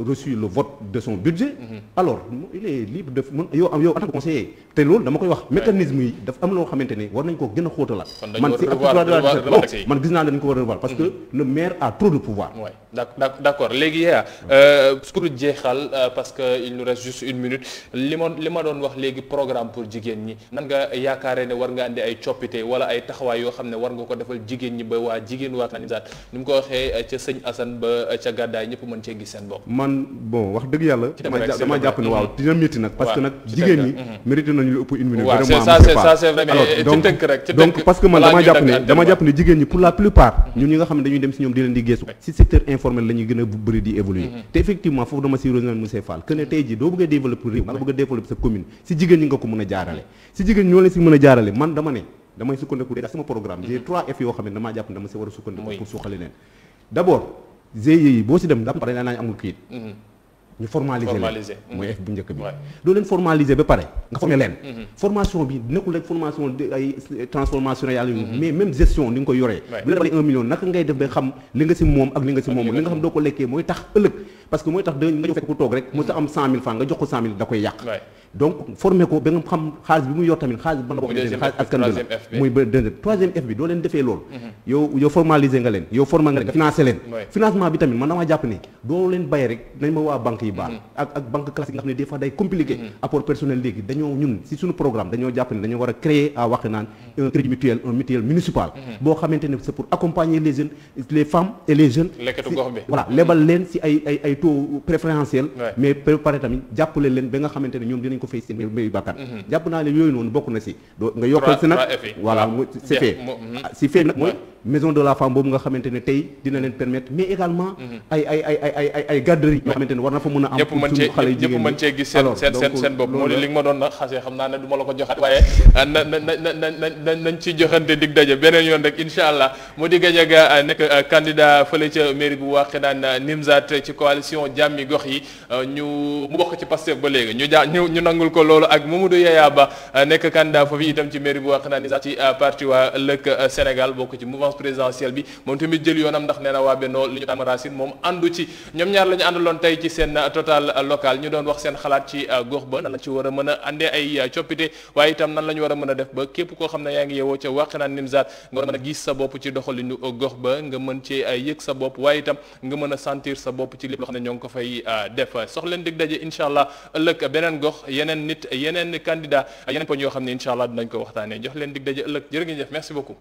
reçu le vote de son budget alors il est libre de yow en tant que conseiller te loolu dama koy wax mécanisme yi dafa am loo xamante ne war nañ ko gën a xóotalaat man si man gis naa ne dañ ko war a revoir parce que le maire a trop de pouvoir d'accord léegi yaa pour jeexal parce que il nous reste juste une minute li ma doon wax léegi programme pour jigéen ñi nan nga yaakaaree ne war nga andi ay coppite wala ay taxawaay yoo xam ne war nga ko defal jigéen ñi ba waa jigéen waa kandidaat ni mu ko waxee ca sëñ Assane ba ca gàddaay ñëpp mën cee gis seen bopp man bon wax dëgg yàlla dama jàpp ne waaw dina métti nag parce que nag jigéen ñi mérité nañu lu ëpp une minute vraiment ça c'est vrai mais ci tënk rek donc parce que man dama jàpp ne jigéen ñi pour la plupart ñun ñi nga xam ne dañuy dem si ñoom di leen di geesu si secteur informel la ñuy gën a bëri di évoluer te effectivement foofu dama si rejoindre monsieur Fall que ne tey jii doo bëgg a développer réew nga bëgg a développer sa commune si jigéen ñi nga ko mën a jaarale si jigéen ñi ñoo leen si mën a jaarale man dama ne damay sukkandiku déjà sama programme j'ai 3 F yoo xam ne damaa jàpp ne dama si war a sukkandiku pour suuxali leen d'abord GIE yi boo si dem da pare naa amul kayit ñu formaliser leen mooy F bu njëkk bi doo leen formaliser ba pare nga former leen formation bi nekkul rek formation ay transformation yàlla yu mais même gestion ni nga ko yoree bu la defalee 1 million naka ngay def ba xam li nga si moom ak li nga si moom li nga xam doo ko lekkee mooy tax ëllëg parce que mooy tax da nga fekk ku toog rek mu sa am 100 000 francs nga jox ko 100 000 da koy yàq donc former ko ba nga xam xaalis bi mu yor tamit xaalis bi ban la ko xaalis askan bi la muy ba troisième F bi doo leen defee loolu yow formaliser nga leen yow former nga leen nga financer leen financement bi tamit man damaa jàpp ne doo leen bàyyi rek nañ ma waa banque yi baal ak banque classique nga xam ne des fois day compliqué apport personnel léegi dañoo ñun si suñu programme dañoo jàpp ne dañoo war a créer à wax naan un crédit mutuel un mutuel municipal boo xamante ne c'est pour accompagner les jeunes les femmes et les jeunes voilà lebal leen si ay taux préférentiels mais préparé tamit jàppale leen ba nga xamante ne ñoom dinañ ko fay seen mbéyu bàkkaar jàpp naa ne yooyu noonu bokk na si doo nga yokkal si nag voilà c'est fait si fait nag mooy maison de la femme boobu nga xamante ne tey dina leen permettre mais également ay garderie yoo xamante ne war na fa mën a am ñëpp mën cee gis seen bopp moo di li nga ma doon na xasee xam naa ne du ma la ko joxat waaye nañ ci joxante dig daje beneen yoon rek incha allah mu di Gadiaga nekk candidat fële ca mairie bu Wakhinane Nimzatt ci coalition Jàmmi Gox yi mu bokk ci Pastef ba léegi ñu nangul ko loolu ak Mamadou Yaya Ba nekk candidat foofu itam ci mairie bu Wakhinane Nimzatt ci parti waa Ëllëg Sénégal bokk ci mouvance présidentielle bi moom tamit jël yoonam ndax nee na waa Benno li ñu daan Racine moom àndu ci ñoom ñaar la ñu àndaloon tey ci seen total local ñu doon wax seen xalaat ci gox ba nan la ci war a mën a andee ay coppite waaye itam nan la ñu war a mën a def ba képp koo xam ne yaa ngi yeewoo ca Wakhinane Nimzatt nga mën a gis sa bopp ci doxalinu gox ba nga mën ci yëg sa bopp waaye itam nga mën a sentir sa bopp ci lépp loo xam ne ñoo ngi ko fay def sox leen dig daje incha allah ëllëg beneen gox yeneen nit yeneen candidat yeneen poñ yoo xam ne incha allah dinañ ko waxtaanee jox leen dig daje ëllëg jërë ngeen jëf merci beaucoup